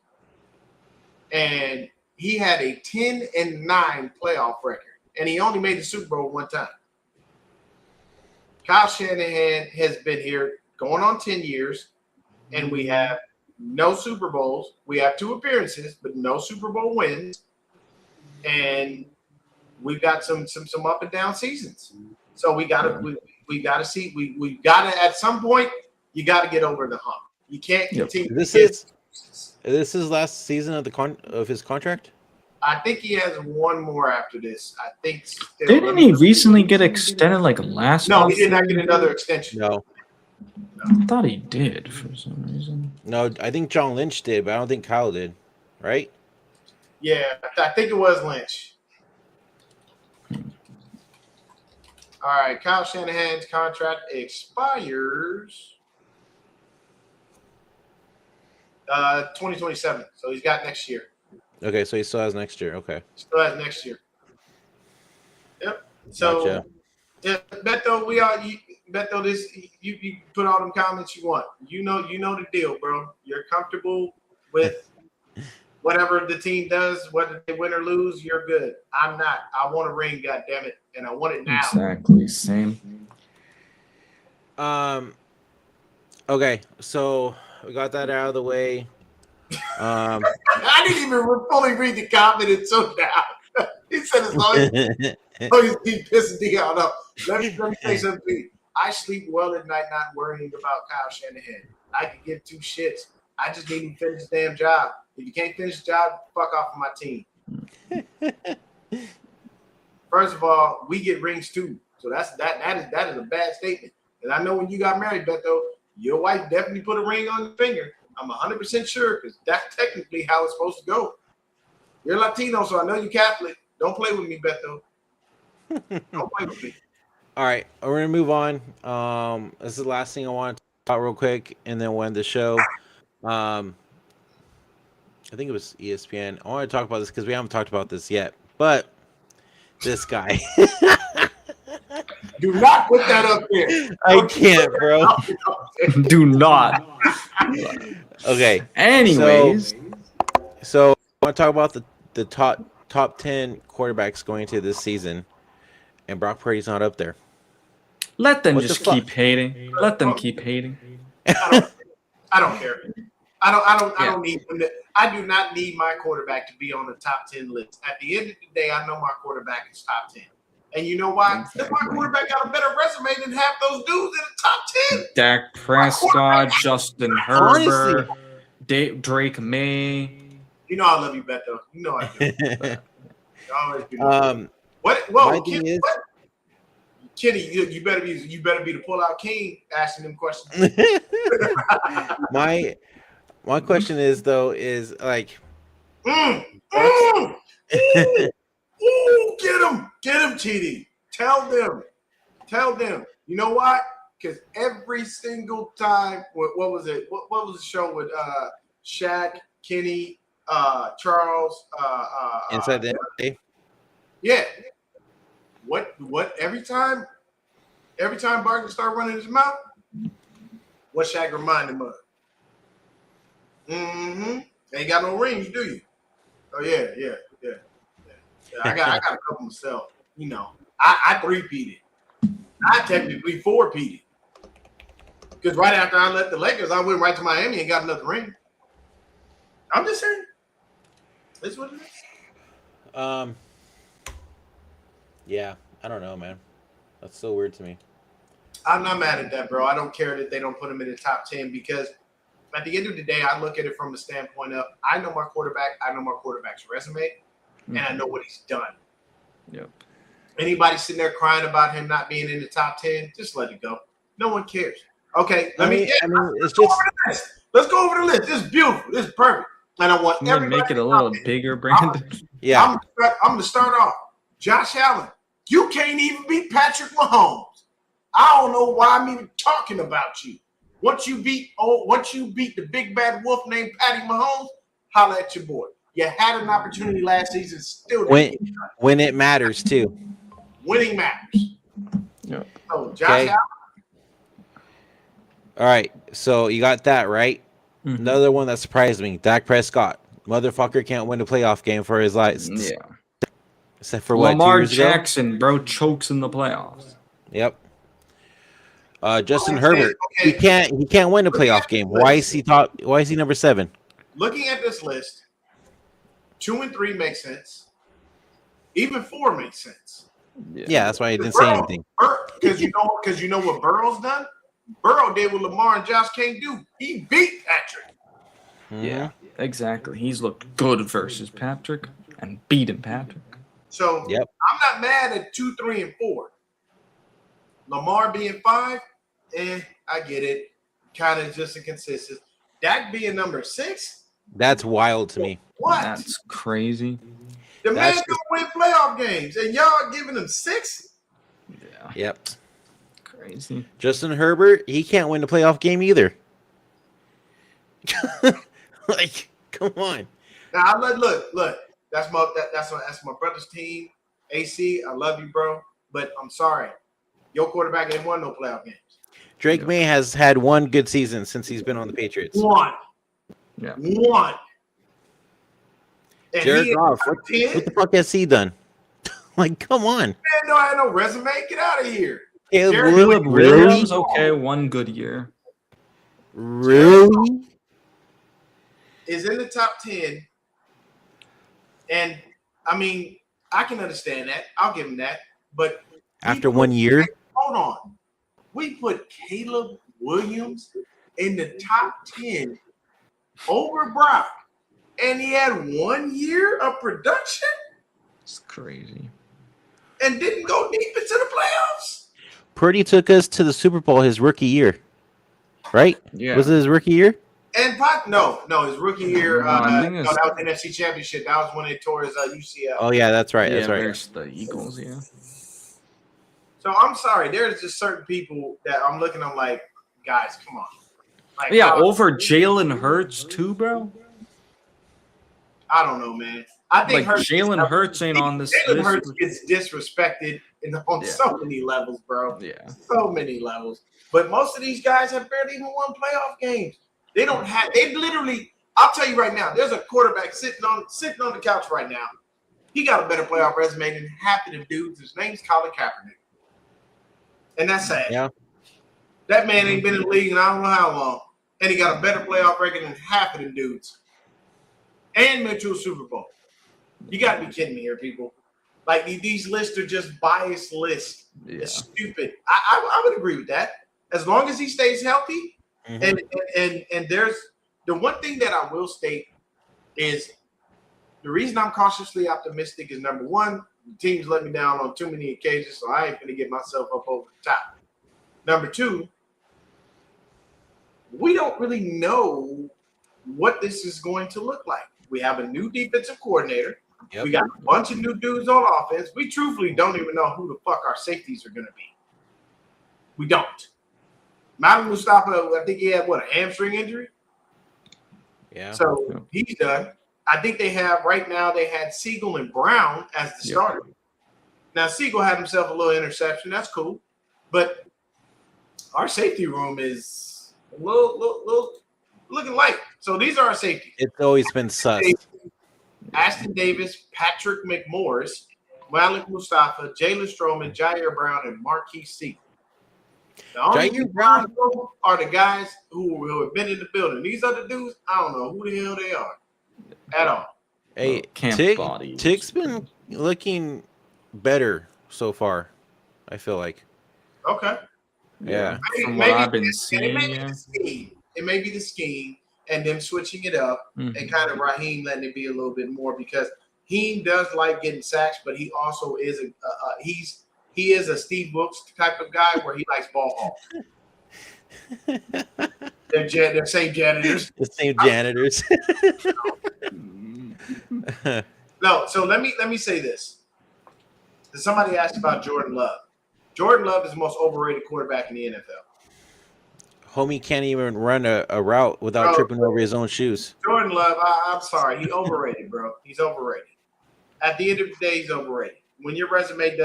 And he had a 10-9 playoff record. And he only made the Super Bowl one time. Kyle Shanahan has been here going on 10 years. And we have no Super Bowls. We have 2 appearances, but no Super Bowl wins. And we've got some up and down seasons. So we gotta see. We gotta at some point. You gotta get over the hump. You can't continue. This is last season of his contract. I think he has one more after this. I think. Didn't he recently get extended like last No, month? he did not get another extension. No, I thought he did for some reason. no. I think John Lynch did, but I don't think Kyle did. Right? Yeah, I think it was Lynch. All right, Kyle Shanahan's contract expires 2027. So he's got next year. Okay, so he still has next year. Okay. Still has next year. Yep. So, Gotcha. yeah, Beto, this you put all them comments you want. You know the deal, bro. You're comfortable with whatever the team does, whether they win or lose, you're good. I'm not. I want a ring, goddammit, and I want it now. Exactly. Same. Okay, so we got that out of the way. I didn't even fully read the comment until now. He said it's always keep pissing me out. No, let me say something to you. I sleep well at night not worrying about Kyle Shanahan. I can give two shits. I just need him to finish the damn job. If you can't finish the job, fuck off of my team. First of all, we get rings too. So that is a bad statement. And I know when you got married, Beto, your wife definitely put a ring on your finger. I'm 100% sure because that's technically how it's supposed to go. You're Latino, so I know you're Catholic. Don't play with me, Beto. Don't play with me. All right, we're gonna move on. This is the last thing I want to talk about real quick, and then we'll end the show. I think it was ESPN. I want to talk about this because we haven't talked about this yet. But this guy, do not put that up there. I can't, bro. Do not. Okay. Anyways, So I want to talk about the top 10 quarterbacks going into this season, and Brock Purdy's not up there. let them What the just fuck? keep hating. Let them keep hating. I don't care. I don't need him to, I do not need my quarterback to be on the top 10 list. At the end of the day, I know my quarterback is top 10. And you know why? Because my quarterback got a better resume than half those dudes in the top 10. Dak Prescott, Justin Herbert, Drake May. You know I love you, Beto. You know I do. You always do. My Whoa, thing Kenny, is- what? Kenny, you better be the pull-out king asking them questions. my question is like, Ooh, get him, TD. Tell them. You know why? Because every single time, what was it? What was the show with Shaq, Kenny, Charles? inside the NBA? Yeah. What? Every time Barkley start running his mouth, what Shaq remind him of? Ain't got no rings, do you? Oh yeah. I got a couple myself. You know, I three-peated. I technically four-peated. Because right after I left the Lakers, I went right to Miami and got another ring. I'm just saying. That's what it is. Yeah, I don't know, man. That's so weird to me. I'm not mad at that, bro. I don't care that they don't put him in the top 10 because at the end of the day, I look at it from the standpoint of I know my quarterback, I know my quarterback's resume, and I know what he's done. Yep. Anybody sitting there crying about him not being in the top 10, just let it go. No one cares. Okay, it's just let's go over the list. This is beautiful. This is perfect. And I want Can you everybody make it a to little comment. bigger, Brandon? yeah. I'm going to start off. Josh Allen, you can't even beat Patrick Mahomes. I don't know why I'm even talking about you. Once you beat the big bad wolf named Patty Mahomes, holla at your boy. You had an opportunity last season, still didn't get it done. when it matters too. Winning matters. Yep. So Josh Okay. Allen, All right, so you got that right. Mhm. Another one that surprised me: Dak Prescott. Motherfucker can't win a playoff game for his life. Yeah. Except for what, 2 Lamar years ago? Jackson, bro, chokes in the playoffs. Yep. Justin Okay, Herbert. okay. He can't win a playoff game. Why is he number 7? looking at this list, 2 and 3 makes sense. Even 4 makes sense. Yeah, that's why he didn't say anything. Because you know what Burrow's done? Burrow did what Lamar and Josh can't do. He beat Patrick. Yeah, exactly. He's looked good versus Patrick and beaten Patrick. So Yep. I'm not mad at 2, 3, and 4. Lamar being 5, I get it. Kind of just inconsistent. Dak being number 6, That's wild to me. what? That's crazy. The man that's don't win playoff games, and y'all giving him 6? Yeah, Yep. crazy. Justin Herbert, he can't win a playoff game either. Like, come on. Now look. That's my brother's team. AC, I love you, bro, but I'm sorry, your quarterback ain't won no playoff games. Drake May has had one good season since he's been on the Patriots. One. Yeah. And Jared he in Goff, the top 10? what the fuck has he done? Like, come on. Man, no, I had no resume. Get out of here. Caleb Jared Williams, Caleb really? Williams, okay, one good year. Really? Is in the top 10. And I mean, I can understand that. I'll give him that. But After 1 year? hold on. We put Caleb Williams in the top 10 over Brock. And he had 1 year of production It's crazy. and didn't go deep into the playoffs. Purdy took us to the Super Bowl his rookie year, right? Yeah. Was it his rookie year? And no, his rookie year. No, I think No, it's- that was NFC Championship. That was when they tore his UCL. Oh yeah, that's right. That's yeah, right. versus the Eagles, yeah. So I'm sorry. There's just certain people that I'm looking. I'm like, guys, come on. Like, Yeah, over Jalen Hurts too, bro. I don't know, man. I think Like Jalen Hurts ain't on this Jalen list. Hurts gets disrespected on Yeah. so many levels, bro. Yeah. So many levels. But most of these guys have barely even won playoff games. They don't have. They literally. I'll tell you right now. There's a quarterback sitting on the couch right now. He got a better playoff resume than half of the dudes. His name's Colin Kaepernick, and that's sad. Yeah. That man ain't been in the league in I don't know how long, and he got a better playoff record than half of the dudes. And went to a Super Bowl. You got to be kidding me here, people. Like these lists are just biased lists. Yeah. It's stupid. I would agree with that. As long as he stays healthy, Mhm. and there's the one thing that I will state is the reason I'm cautiously optimistic is number one, the team's let me down on too many occasions, so I ain't gonna get myself up over the top. Number two, we don't really know what this is going to look like. We have a new defensive coordinator. Yep. We got a bunch of new dudes on offense. We truthfully don't even know who the fuck our safeties are going to be. We don't. Malcolm Mustafa, I think he had, a hamstring injury? Yeah. So he's done. I think they have, right now, they had Siegel and Brown as the starter. Now, Siegel had himself a little interception. That's cool. But our safety room is a little looking light. So these are our safeties. It's always been sus. Aston Davis, Patrick McMorris, Malik Mustafa, Jalen Stroman, Jair Brown, and Marquise Siegel. The only Jair Brown are the guys who have been in the building. These other dudes, I don't know who the hell they are at all. Hey, Camp Tick, bodies. Tick's been looking better so far. I feel like. Okay. Yeah. From what I've been and seeing, it may be yeah. the scheme. It may be the scheme and them switching it up Mhm. and kind of Raheem letting it be a little bit more because he does like getting sacks, but he also is he is a Steve Wilkes type of guy where he likes ball hawks. They're same janitors. The same janitors. No, so let me say this. Somebody asked about Jordan Love. Jordan Love is the most overrated quarterback in the NFL. Homie can't even run a route without Bro. tripping over his own shoes. Jordan Love, I'm sorry, he's overrated, bro. He's overrated. At the end of the day, he's overrated. When your resume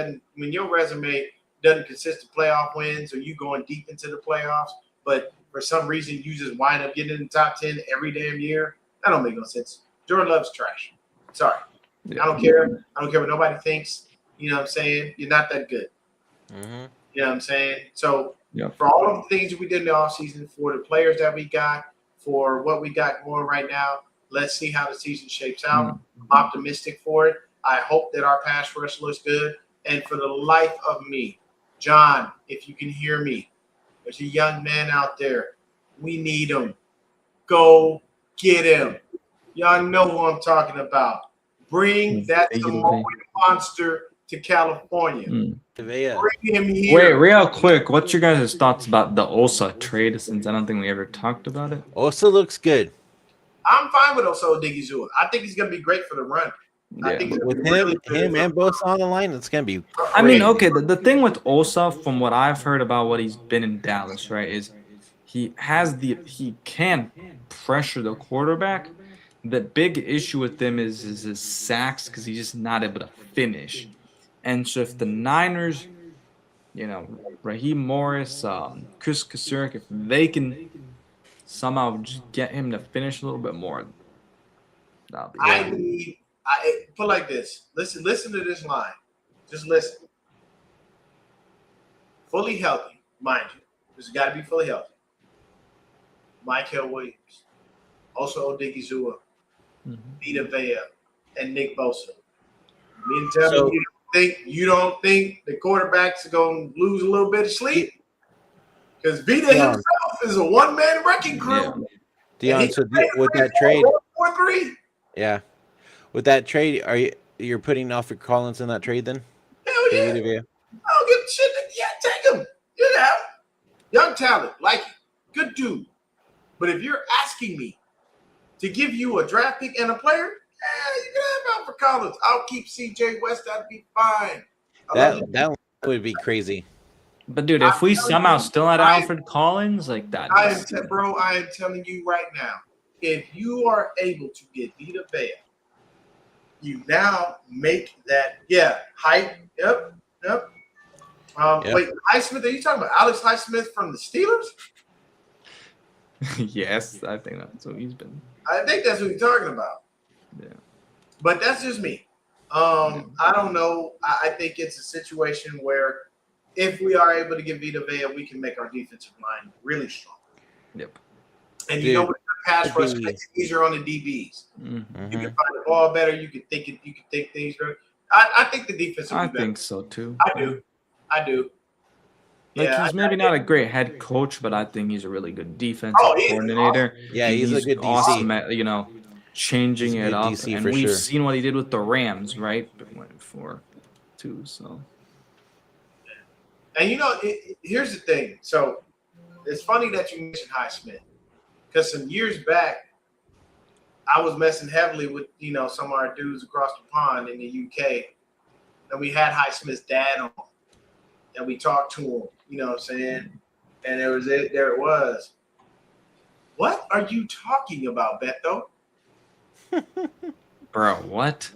doesn't consist of playoff wins or you going deep into the playoffs, but for some reason you just wind up getting in the top 10 every damn year, that don't make no sense. Jordan Love's trash. Sorry. Yeah. I don't care. I don't care what nobody thinks. You know what I'm saying? You're not that good. Mm-hmm. You know what I'm saying? So Yeah. for all of the things that we did in the offseason, for the players that we got, for what we got going right now, let's see how the season shapes out. I'm optimistic for it. I hope that our pass rush looks good. And for the life of me, John, if you can hear me, there's a young man out there. We need him. Go get him. Y'all know who I'm talking about. Bring that Samoan monster to California. Tavea. Bring him here. Wait, real quick, what's your guys' thoughts about the Osa trade? Since I don't think we ever talked about it. Also looks good. I'm fine with Oso Odigizua. I think he's going to be great for the run. I think he's gonna With be him, really good him for and the Bosa on the line, it's gonna be. I mean, crazy. okay, the thing with Osa, from what I've heard about what he's been in Dallas, right, is he can pressure the quarterback. The big issue with him is his sacks because he's just not able to finish. And so if the Niners, Raheem Morris, Chris Kasurek, if they can somehow just get him to finish a little bit more, that'll be I need I put like this. Listen to this line. Just listen. Fully healthy, mind you. This has got to be fully healthy. Michael Williams, also Odigizua, Vita Vea, and Nick Bosa. Me and tell me you don't think the quarterbacks are going to lose a little bit of sleep? Because Vita himself is a one-man wrecking crew. Dion, so with that trade, 4-3. yeah, with that trade, you're putting Alfred Collins in that trade then? Hell yeah. I don't give a shit. Yeah, take him. You know, young talent, like it. Good dude. But if you're asking me to give you a draft pick and a player, you can have Alfred Collins. I'll keep CJ West. That'd be fine. That would be crazy. But dude, if we somehow still had Alfred Collins, like that, I am telling you right now, if you are able to get Vita Vea, you now make that hype. Yep. Wait, Highsmith? Are you talking about Alex Highsmith from the Steelers? Yes, I think that's what he's been. I think that's what you're talking about. Yeah. But that's just me. I don't know. I think it's a situation where if we are able to get Vita Vea, we can make our defensive line really strong. Yep. And you know what? Pass rush makes it easier on the DBs. You can find the ball better. You can think things through. I think the defense will be better. I think so too. I do. Like he's maybe not a great head coach, but I think he's a really good defensive coordinator. Awesome. Yeah, he's a good DC. Awesome at, changing it up. DC and we've seen what he did with the Rams, right? For 2, so. And here's the thing. So it's funny that you mentioned Highsmith, because some years back, I was messing heavily with some of our dudes across the pond in the UK, and we had Highsmith's dad on, and we talked to him. You know what I'm saying? And there it was. What are you talking about, Beto? Bro, what?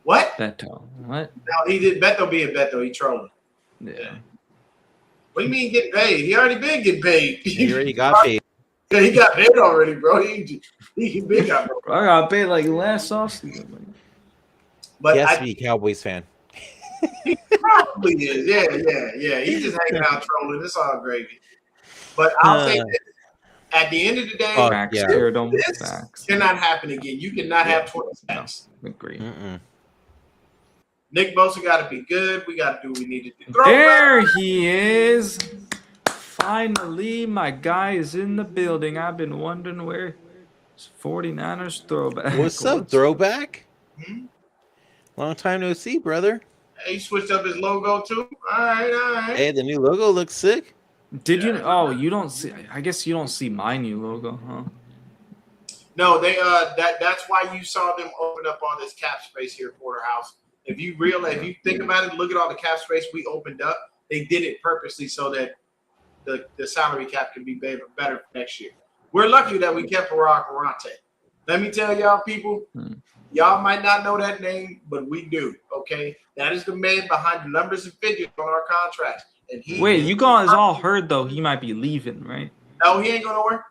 What? Beto, what? No, he did Beto being Beto. He trolling. Yeah. What do you mean get paid? He already been getting paid. He already got paid. Yeah, he got paid already, bro. He been got paid. I got paid like last offseason. But he has to be a Cowboys fan. He probably is. Yeah. He's just hanging out trolling. It's all gravy. But I'll say this. At the end of the day, this cannot happen again. You cannot have 20 sacks. No, agree. Nick Bosa got to be good. We got to do what we need to do. There he is. Finally, my guy is in the building. I've been wondering where his 49ers throwback. What's up, throwback? Long time no see, brother. Hey, he switched up his logo too. All right. Hey, the new logo looks sick. Did you? Oh, you don't see. I guess you don't see my new logo, huh? No, they that's why you saw them open up all this cap space here at Porterhouse. If you think about it, look at all the cap space we opened up. They did it purposely so that the salary cap can be better for next year. We're lucky that we kept Barack Arante. Let me tell y'all, people, y'all might not know that name, but we do. Okay, that is the man behind the numbers and figures on our contracts. And you guys all heard though he might be leaving, right? No, he ain't going nowhere.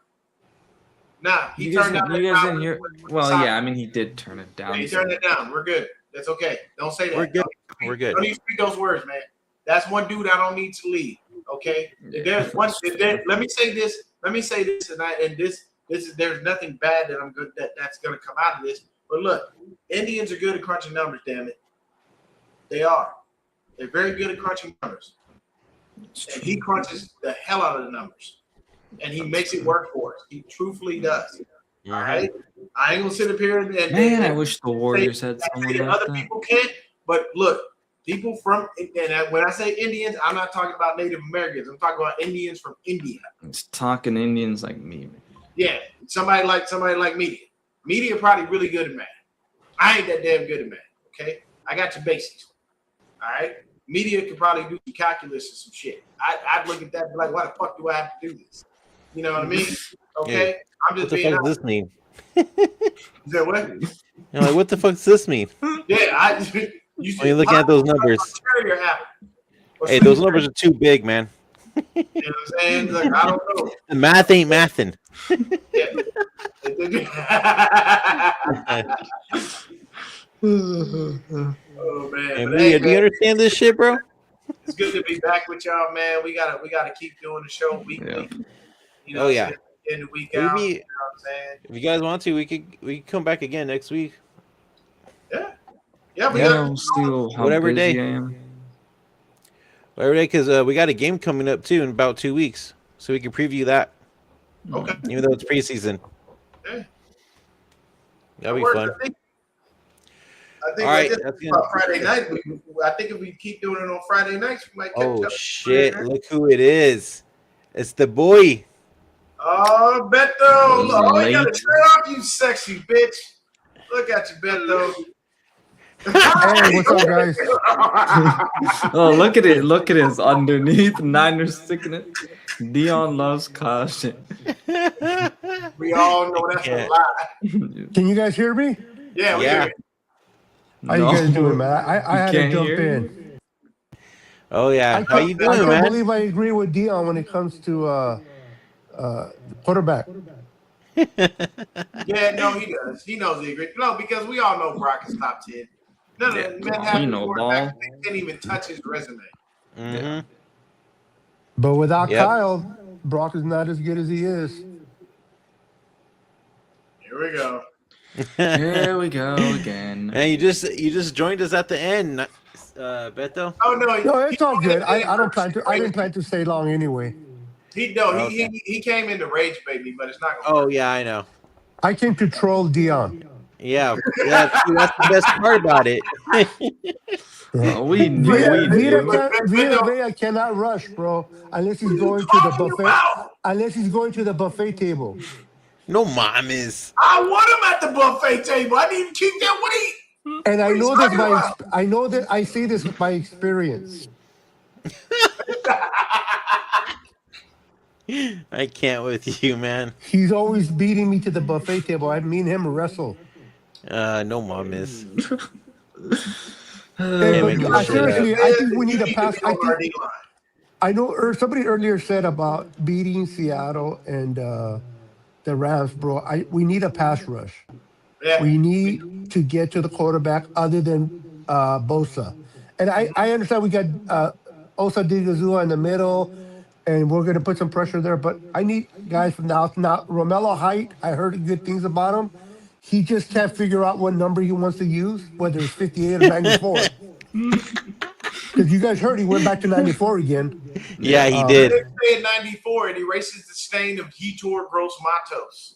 Nah, he turned down. You guys didn't hear? Well, yeah, I mean he did turn it down. Yeah, he turned it down. We're good. That's okay. Don't say that. We're good. We're good. Don't even speak those words, man. That's one dude I don't need to leave. Okay. If there's one. Let me say this. And there's nothing bad that I'm good that's going to come out of this. But look, Indians are good at crunching numbers. Damn it, they are. They're very good at crunching numbers. And he crunches the hell out of the numbers. And he makes it work for us. He truthfully does. All right? I ain't going to sit up here and I wish the Warriors had someone like other people can't. But look, people from – and when I say Indians, I'm not talking about Native Americans. I'm talking about Indians from India. It's talking Indians like me, man. Yeah, somebody like Media. Media probably really good at math. I ain't that damn good at math, okay? I got your basics. All right? Media could probably do some calculus or some shit. I'd look at that and be like, why the fuck do I have to do this? You know what I mean? Okay? Yeah. I'm just what the being fuck does this mean? Is that what? You're like, what the fuck does this mean? Yeah, When you're looking at those numbers. Hey, those numbers are too big, man. You know what I'm saying? Like, I don't know. The math ain't mathing. Oh man, And but hey, do you man, understand this shit, bro? it's good to be back with y'all, man. We gotta keep doing the show weekly. Yeah. You know, Oh, yeah. in the week Maybe out. You know what I'm saying? if you guys want to, we could come back again next week. Yeah, yeah. We Yeah, got we'll see how Whatever busy day. I am. Every day, because we got a game coming up too in about 2 weeks, so we can preview that, okay. even though it's preseason. Yeah. That'll be Works. fun. I think All right, like that's this, gonna- Friday night. I think if we keep doing it on Friday nights, we might catch Oh up. shit! Look who it is. It's the boy. Oh, Beto! Oh, you got Late. to turn off, you sexy bitch. Look at you, Beto. Hey, what's up, guys? Oh, look at it. Look at it. It's underneath. Niners sticking it. Dion loves caution. We all know that's Yeah. a lie. Can you guys hear me? Yeah, we Yeah. hear How you guys No. doing, man? I had to can't jump hear in. Oh yeah. How you I doing, can't man? believe I agree with Dion when it comes to quarterback. you. Yeah, no, he does. He knows he agrees. No, because we all know Brock is top 10. None of the men have we know quarterbacks. ball. They can't even touch his resume. Mhm. But without Yep. Kyle, Brock is not as good as he is. Here we go. Here we go again. And you just joined us at the end, Beto. Oh no, No, it's all good. I didn't plan to stay long anyway. He came in to rage bait me, but it's not gonna Oh yeah, I know. I came to troll Dion. Yeah, that's the best part about it. Oh, we knew. Vita, We knew. Vita Vea cannot rush, bro, unless he's going to the talking buffet. about? Unless he's going to the buffet table. No mames. I want him at the buffet table. I need to keep that what he. And I What are know you this talking by about? I know that I say this by experience. I can't with you, man. He's always beating me to the buffet table. I mean him wrestle. No mames. Hey, make but that shit seriously, I think we need a You pass. to be I on our think D-line. I know somebody earlier said about beating Seattle and the Rams, bro. We need a pass rush. Yeah. We need to get to the quarterback other than Bosa. And I understand we got Osa Digazua in the middle, and we're going to put some pressure there. But I need guys from the out. Now, Romello Height, I heard good things about him. He just can't figure out what number he wants to use, whether it's 58 or 94. Because you guys heard he went back to 94 again. Yeah, he They did. say in 94, it erases the stain of Yetur Gross Matos.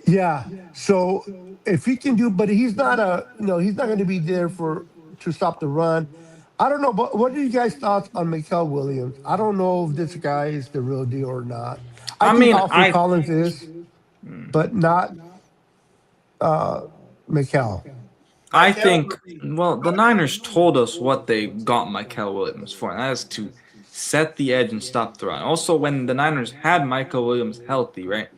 Yeah. So if he can do, but he's not he's not going to be there to stop the run. I don't know, but what are you guys' thoughts on Mikael Williams? I don't know if this guy is the real deal or not. I think Alfred Collins is, but not Mikael. I think, well, the Niners told us what they got Michael Williams for, and that is to set the edge and stop the run. Also, when the Niners had Michael Williams healthy, right,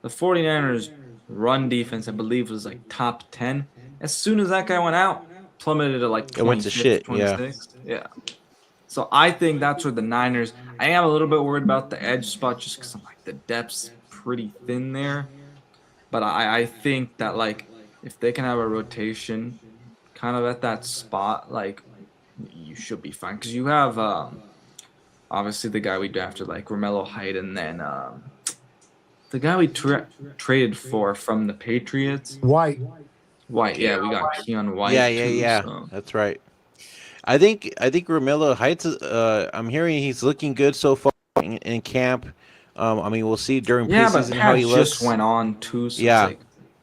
the 49ers run defense, I believe, was like top 10. As soon as that guy went out, plummeted to like 25th, It went to shit, 26th. Yeah. So I think that's where the Niners, I am a little bit worried about the edge spot just because I'm like, the depth's pretty thin there. But I think that, like, if they can have a rotation kind of at that spot, like, you should be fine. Because you have, obviously, the guy we drafted, like, Romello Height, and then the guy we traded for from the Patriots. White. Yeah, we got Keon White. Yeah. too, so. That's right. I think Romello Heights. I'm hearing he's looking good so far in camp. I mean, we'll see during Yeah, but preseason how he Pat looks. just went on, too, so Yeah. it's like,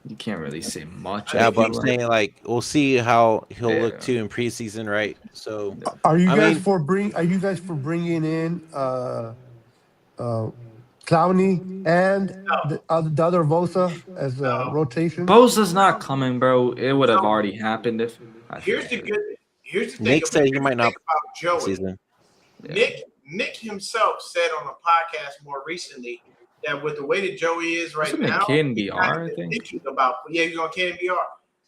you can't really say much. Yeah, but I'm about it. saying, like, we'll see how he'll Yeah. look too in preseason, right? So Are you I guys mean- for bringing in Clowney and the other Vosa as a rotation? Bosa's not coming, bro. It would have already happened if. Here's the thing. Nick said he here's the might not thing about Joey. season. Nick himself said on a podcast more recently that with the way that Joey is right Wasn't it now, KNBR, he's not I think? thinking about he's on KNBR.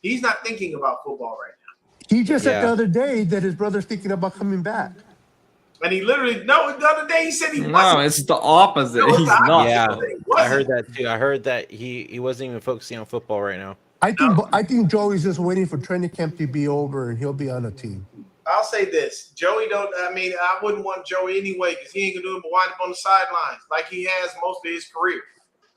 He's not thinking about football right now. He just said Yeah. the other day that his brother's thinking about coming back. And he literally the other day he said he No, wasn't. it's the opposite. No, it's He's not. not. Yeah, He I wasn't. heard that too. I heard that he wasn't even focusing on football right now. I think Joey's just waiting for training camp to be over and he'll be on a team. I'll say this: Joey don't. I mean, I wouldn't want Joey anyway because he ain't gonna do it but wind up on the sidelines like he has most of his career.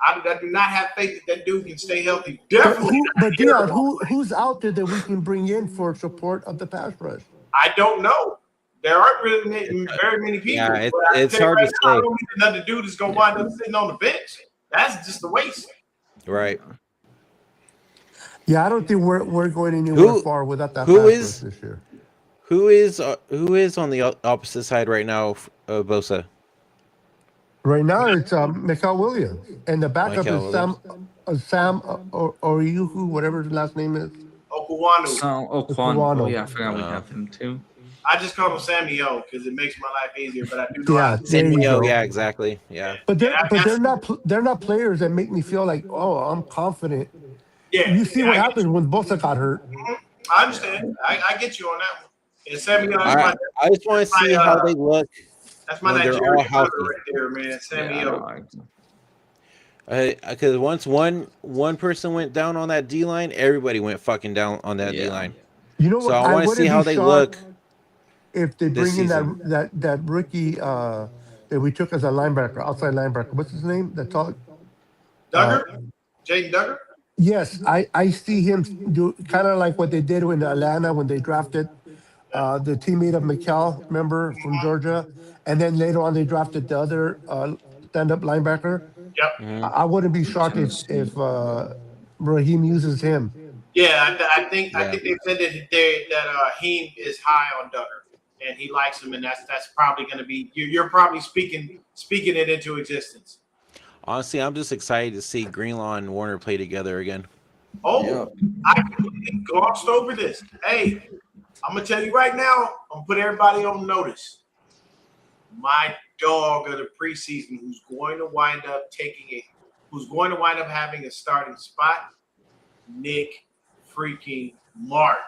I do not have faith that dude can stay healthy. Definitely. But Dion, who's out there that we can bring in for support of the pass rush? I don't know. There aren't really very many people. Yeah, but I it's tell you hard to now, I say. don't need another dude that's gonna wind up sitting on the bench. That's just a waste. Right. Yeah, I don't think we're going anywhere Who- far without that who pass is- rush this year. Who is on the opposite side right now of Bosa? Right now, it's Michael Williams, and the backup Michael is Sam Oriuhu, whatever his last name is. Okuwanu. So Okwano. Okwano. Oh yeah, I forgot we have him too. I just call him Sammy O because it makes my life easier. But I do know Yeah, how to there you Oh, go. yeah, exactly. Yeah. But they're not players that make me feel like, oh, I'm confident. Yeah, You see yeah, what I get happened when Bosa got hurt. you. I understand. I get you on that one. And Sammy O, I just want to see how they look. that's my when they're all Nigerian healthy. brother right there, man. Sammy Yeah, O. Because once one person went down on that D line, everybody went fucking down on that Yeah. D line. You know what? So I want to see wouldn't how be they shocked look. if they this bring in season. that rookie that we took as a linebacker, outside linebacker. What's his name? That tall. Duggar? Jaden Duggar? Yes, I see him do kind of like what they did in Atlanta when they drafted the teammate of McCall, remember, from Georgia, and then later on they drafted the other stand-up linebacker. Yep. I wouldn't be shocked if Raheem uses him. Yeah, I think they said that Heem is high on Duggar and he likes him, and that's probably going to be you're probably speaking it into existence. Honestly, I'm just excited to see Greenlaw and Warner play together again. Oh, I completely glossed over this. Hey, I'm gonna tell you right now. I'm gonna put everybody on notice. My dog of the preseason, who's going to wind up having a starting spot, Nick freaking Martin.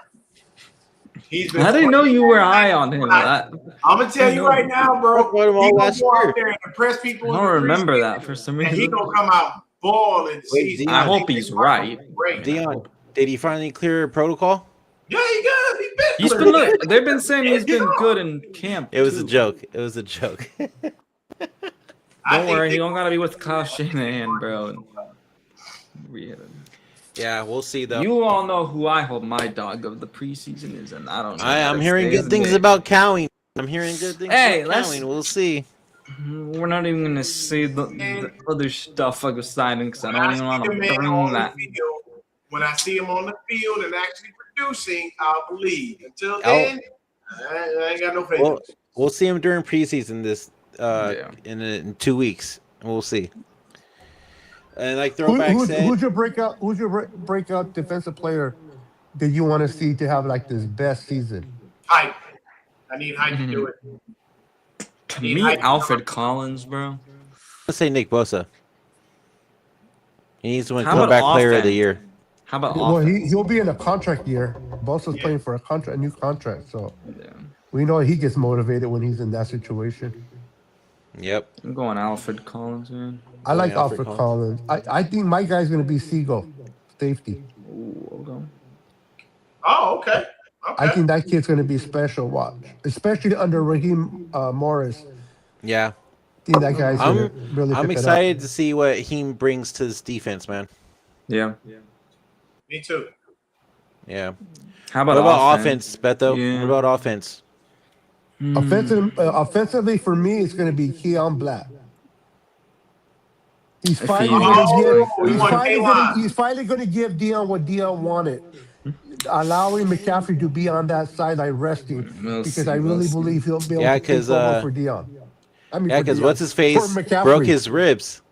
He's been. I didn't know you were high on him. I'm gonna tell you right now, bro. Talked about him all He gonna last go year. out there and impress people. I in the don't remember preseason, that for some And he reason. gonna come out balling. Wait, season. Dion, I think hope he's Nick Martin right. is great. Dion, did he finally clear protocol? Yeah, he good. He's been look. They've been saying he's been good in camp. It was a too. joke. It was a joke. Don't worry, he don't gotta be with Kyle Shanahan, bro. Yeah, we'll see though. You all know who I hope my dog of the preseason is, and I don't know. I'm hearing good things about Cowing. I'm hearing good things Hey, about Cowing. We'll see. We're not even gonna say the other stuff like the signing because I don't even want to When I see the man bring on that. the field, when I see him on the field and actually producing, I'll believe. Until Oh. then, I ain't got no faith. Well, we'll see him during preseason this Yeah. in 2 weeks. We'll see. And like Throwback said, Who's your breakout defensive player that you want to see to have like this best season? Hype. I need hype to do it. To me, Alfred Collins, bro. let's say Nick Bosa. He needs to win How about Comeback Player of the offense? Year. How about Well, offense? he'll be in a contract year. Bosa's playing for a new contract, so Yeah. we know he gets motivated when he's in that situation. Yep. I'm going Alfred Collins, man. I like Yeah, Alfred Alfred Collins. I think my guy's gonna be Siegel, safety. Ooh, okay. Oh, okay. I Okay. think that kid's gonna be special. Watch, especially under Raheem Morris. Yeah. I think that guy's gonna really. I'm pick it up. excited to see what he brings to this defense, man. Yeah. Me too. Yeah. How What about, about offense, Beto? Yeah. What about offense? Offensively, for me, it's going to be Keon Black. He's If finally he- going to Oh, give. he won K-Line. He's finally going to give Dion what Dion wanted, allowing McCaffrey to be on that sideline resting. We'll Because see, I really we'll see. believe he'll be able Yeah, to take 'cause, over for Dion. I mean, Yeah, for because Dion. what's his face For McCaffrey. broke his ribs.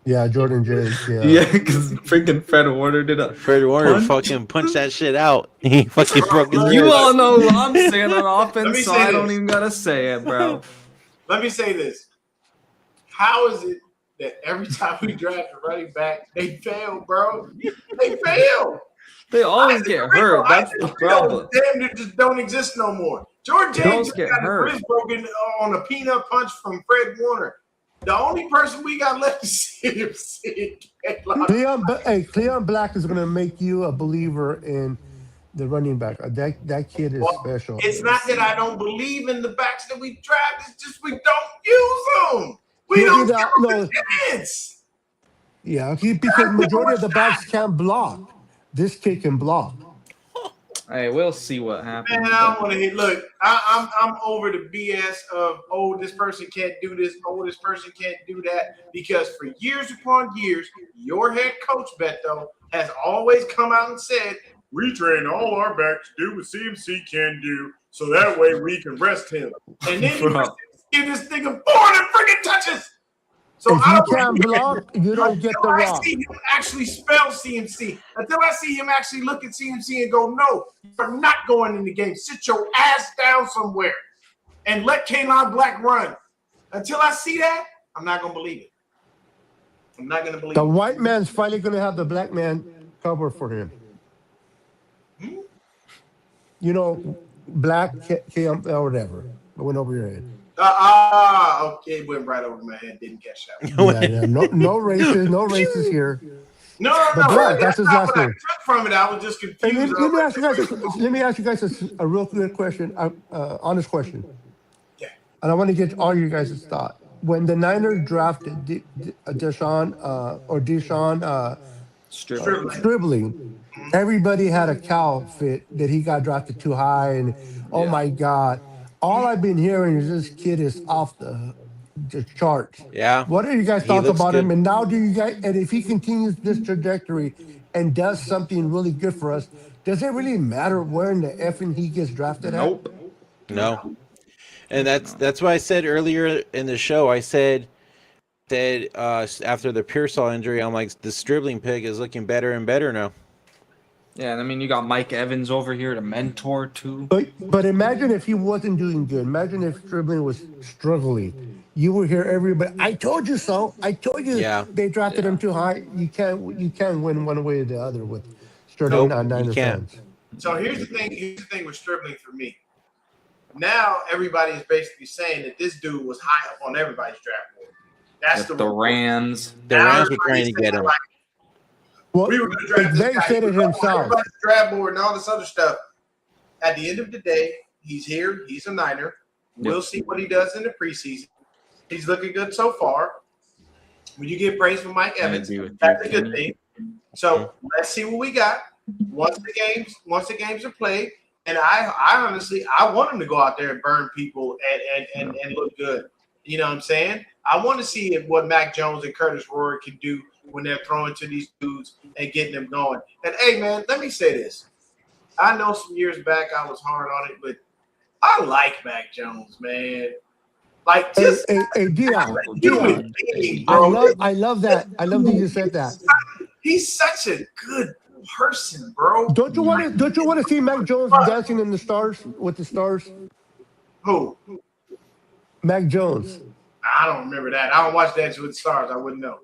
Yeah, Jordan James. Yeah. Yeah, because freaking Fred Warner did a. Fred Warner Punch? fucking punched that shit out. He fucking broke his You ribs. all know who I'm saying on Let offense, me so say I don't this. even gotta say it, bro. Let me say this. How is it that every time we draft a running back, they fail, bro? They fail. They always get hurt. That's the problem. Damn, they just don't exist no more. Jordan They James always just get got his hurt. wrist broken on a peanut punch from Fred Warner. The only person we got left is CMC. Cleon Black is going to make you a believer in the running back. That kid is special. It's not that I don't believe in the backs that we draft. It's just we don't use them. We don't give them a chance. Yeah, because majority of the backs can't block. This kid can block. Hey, we'll see what happens. Man, I want to hit. Look, I'm over the BS of this person can't do this, this person can't do that, because for years upon years, your head coach Beto has always come out and said we train all our backs to do what CMC can do, so that way we can rest him. And then you give this nigga 400 freaking touches. So if you can't block, you don't get the rock. I see him actually spell CMC. Until I see him actually look at CMC and go, no, you're not going in the game. Sit your ass down somewhere and let Kalon Black run. Until I see that, I'm not going to believe it. I'm not going to believe the it. white man's finally going to have the black man cover for him. You know, black, or whatever. It went over your head. Okay, it went right over my head. Didn't catch that. Yeah. No races here. No. That's his last name. I took from it. I was just confused. And let me ask you guys a real good question, honest question. Yeah. And I want to get all you guys' thought. When the Niners drafted Deshaun Stribling, everybody had a cow fit that he got drafted too high, and my God. All I've been hearing is this kid is off the charts. Yeah. What do you guys talk about good. him? And now and if he continues this trajectory and does something really good for us, does it really matter where in the effing he gets drafted at? Nope. No. And that's why I said earlier in the show, I said after the Pearsall injury, I'm like, the Stribling pick is looking better and better now. Yeah, and I mean, you got Mike Evans over here to mentor too. But imagine if he wasn't doing good. Imagine if Stribling was struggling. You would hear everybody, I told you so. I told you they drafted him too high. You can't win one way or the other with Stribling on Niners fans. So here's the thing. Here's the thing with Stribling for me. Now everybody is basically saying that this dude was high up on everybody's draft board. That's the Rams. The Rams were trying to get him. Well, we were going to draft this guy. said it himself. Draft board and all this other stuff. At the end of the day, he's here. He's a Niner. We'll see what he does in the preseason. He's looking good so far. When you get praise from Mike Evans, that's a good thing. So let's see what we got once the games are played. And I honestly, I want him to go out there and burn people and look good. You know what I'm saying? I want to see what Mac Jones and Curtis Roy can do when they're throwing to these dudes and getting them going. And, hey, man, let me say this. I know some years back I was hard on it, but I like Mac Jones, man. Like, just Dion, I love that. I love that you said that. He's such a good person, bro. Don't you want to see Mac Jones dancing in the stars with the stars? Who? Mac Jones. I don't remember that. I don't watch Dancing with the Stars. I wouldn't know.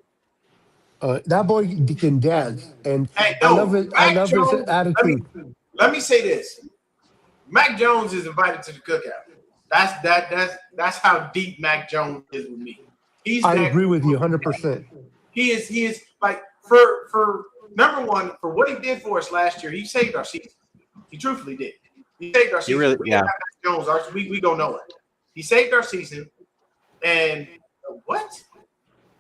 That boy can dance, and hey, I love his attitude. Let me say this: Mac Jones is invited to the cookout. That's how deep Mac Jones is with me. I agree with you 100%. He is like for number one, for what he did for us last year. He saved our season. He truthfully did. He saved our season. Really, Mac Jones, we go nowhere. He saved our season. And what?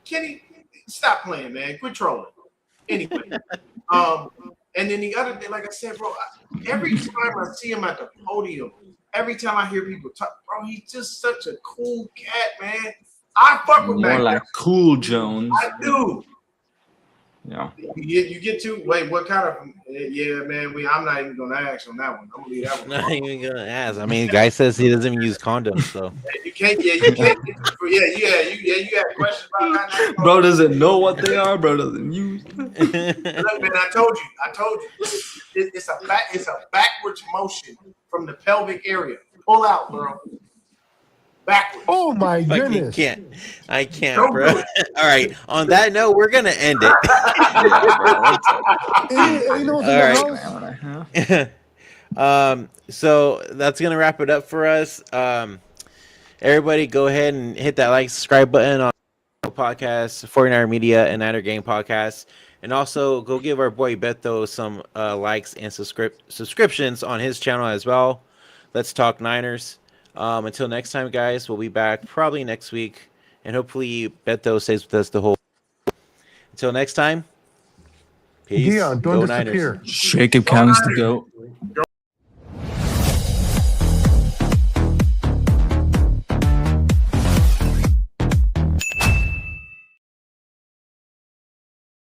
Kenny, stop playing, man. Quit trolling. Anyway, and then the other thing, like I said, bro, every time I see him at the podium, every time I hear people talk, bro, he's just such a cool cat, man. I fuck with More like Jones. Cool Jones. I do. Yeah. You get to wait. What kind of? Yeah, man. I'm not even gonna ask on that one. I'm gonna leave that one. Not even gonna ask. I mean, the guy says he doesn't even use condoms, so You can't. You can't. You got questions about that? Bro doesn't know what they are. Bro doesn't use. Look, man. I told you. It's a backwards motion from the pelvic area. Pull out, bro. Backwards. Oh my goodness! I can't, bro. All right. On that note, we're gonna end it. All right. So that's gonna wrap it up for us. Everybody, go ahead and hit that like, subscribe button on Podcast, 49er Media, and Niner Game Podcast. And also go give our boy Beto some likes and subscriptions on his channel as well. Let's talk Niners. Until next time, guys, we'll be back probably next week. And hopefully Beto stays with us the whole. Until next time, peace. Dion, don't Go Niners. disappear. Jacob County's the GOAT.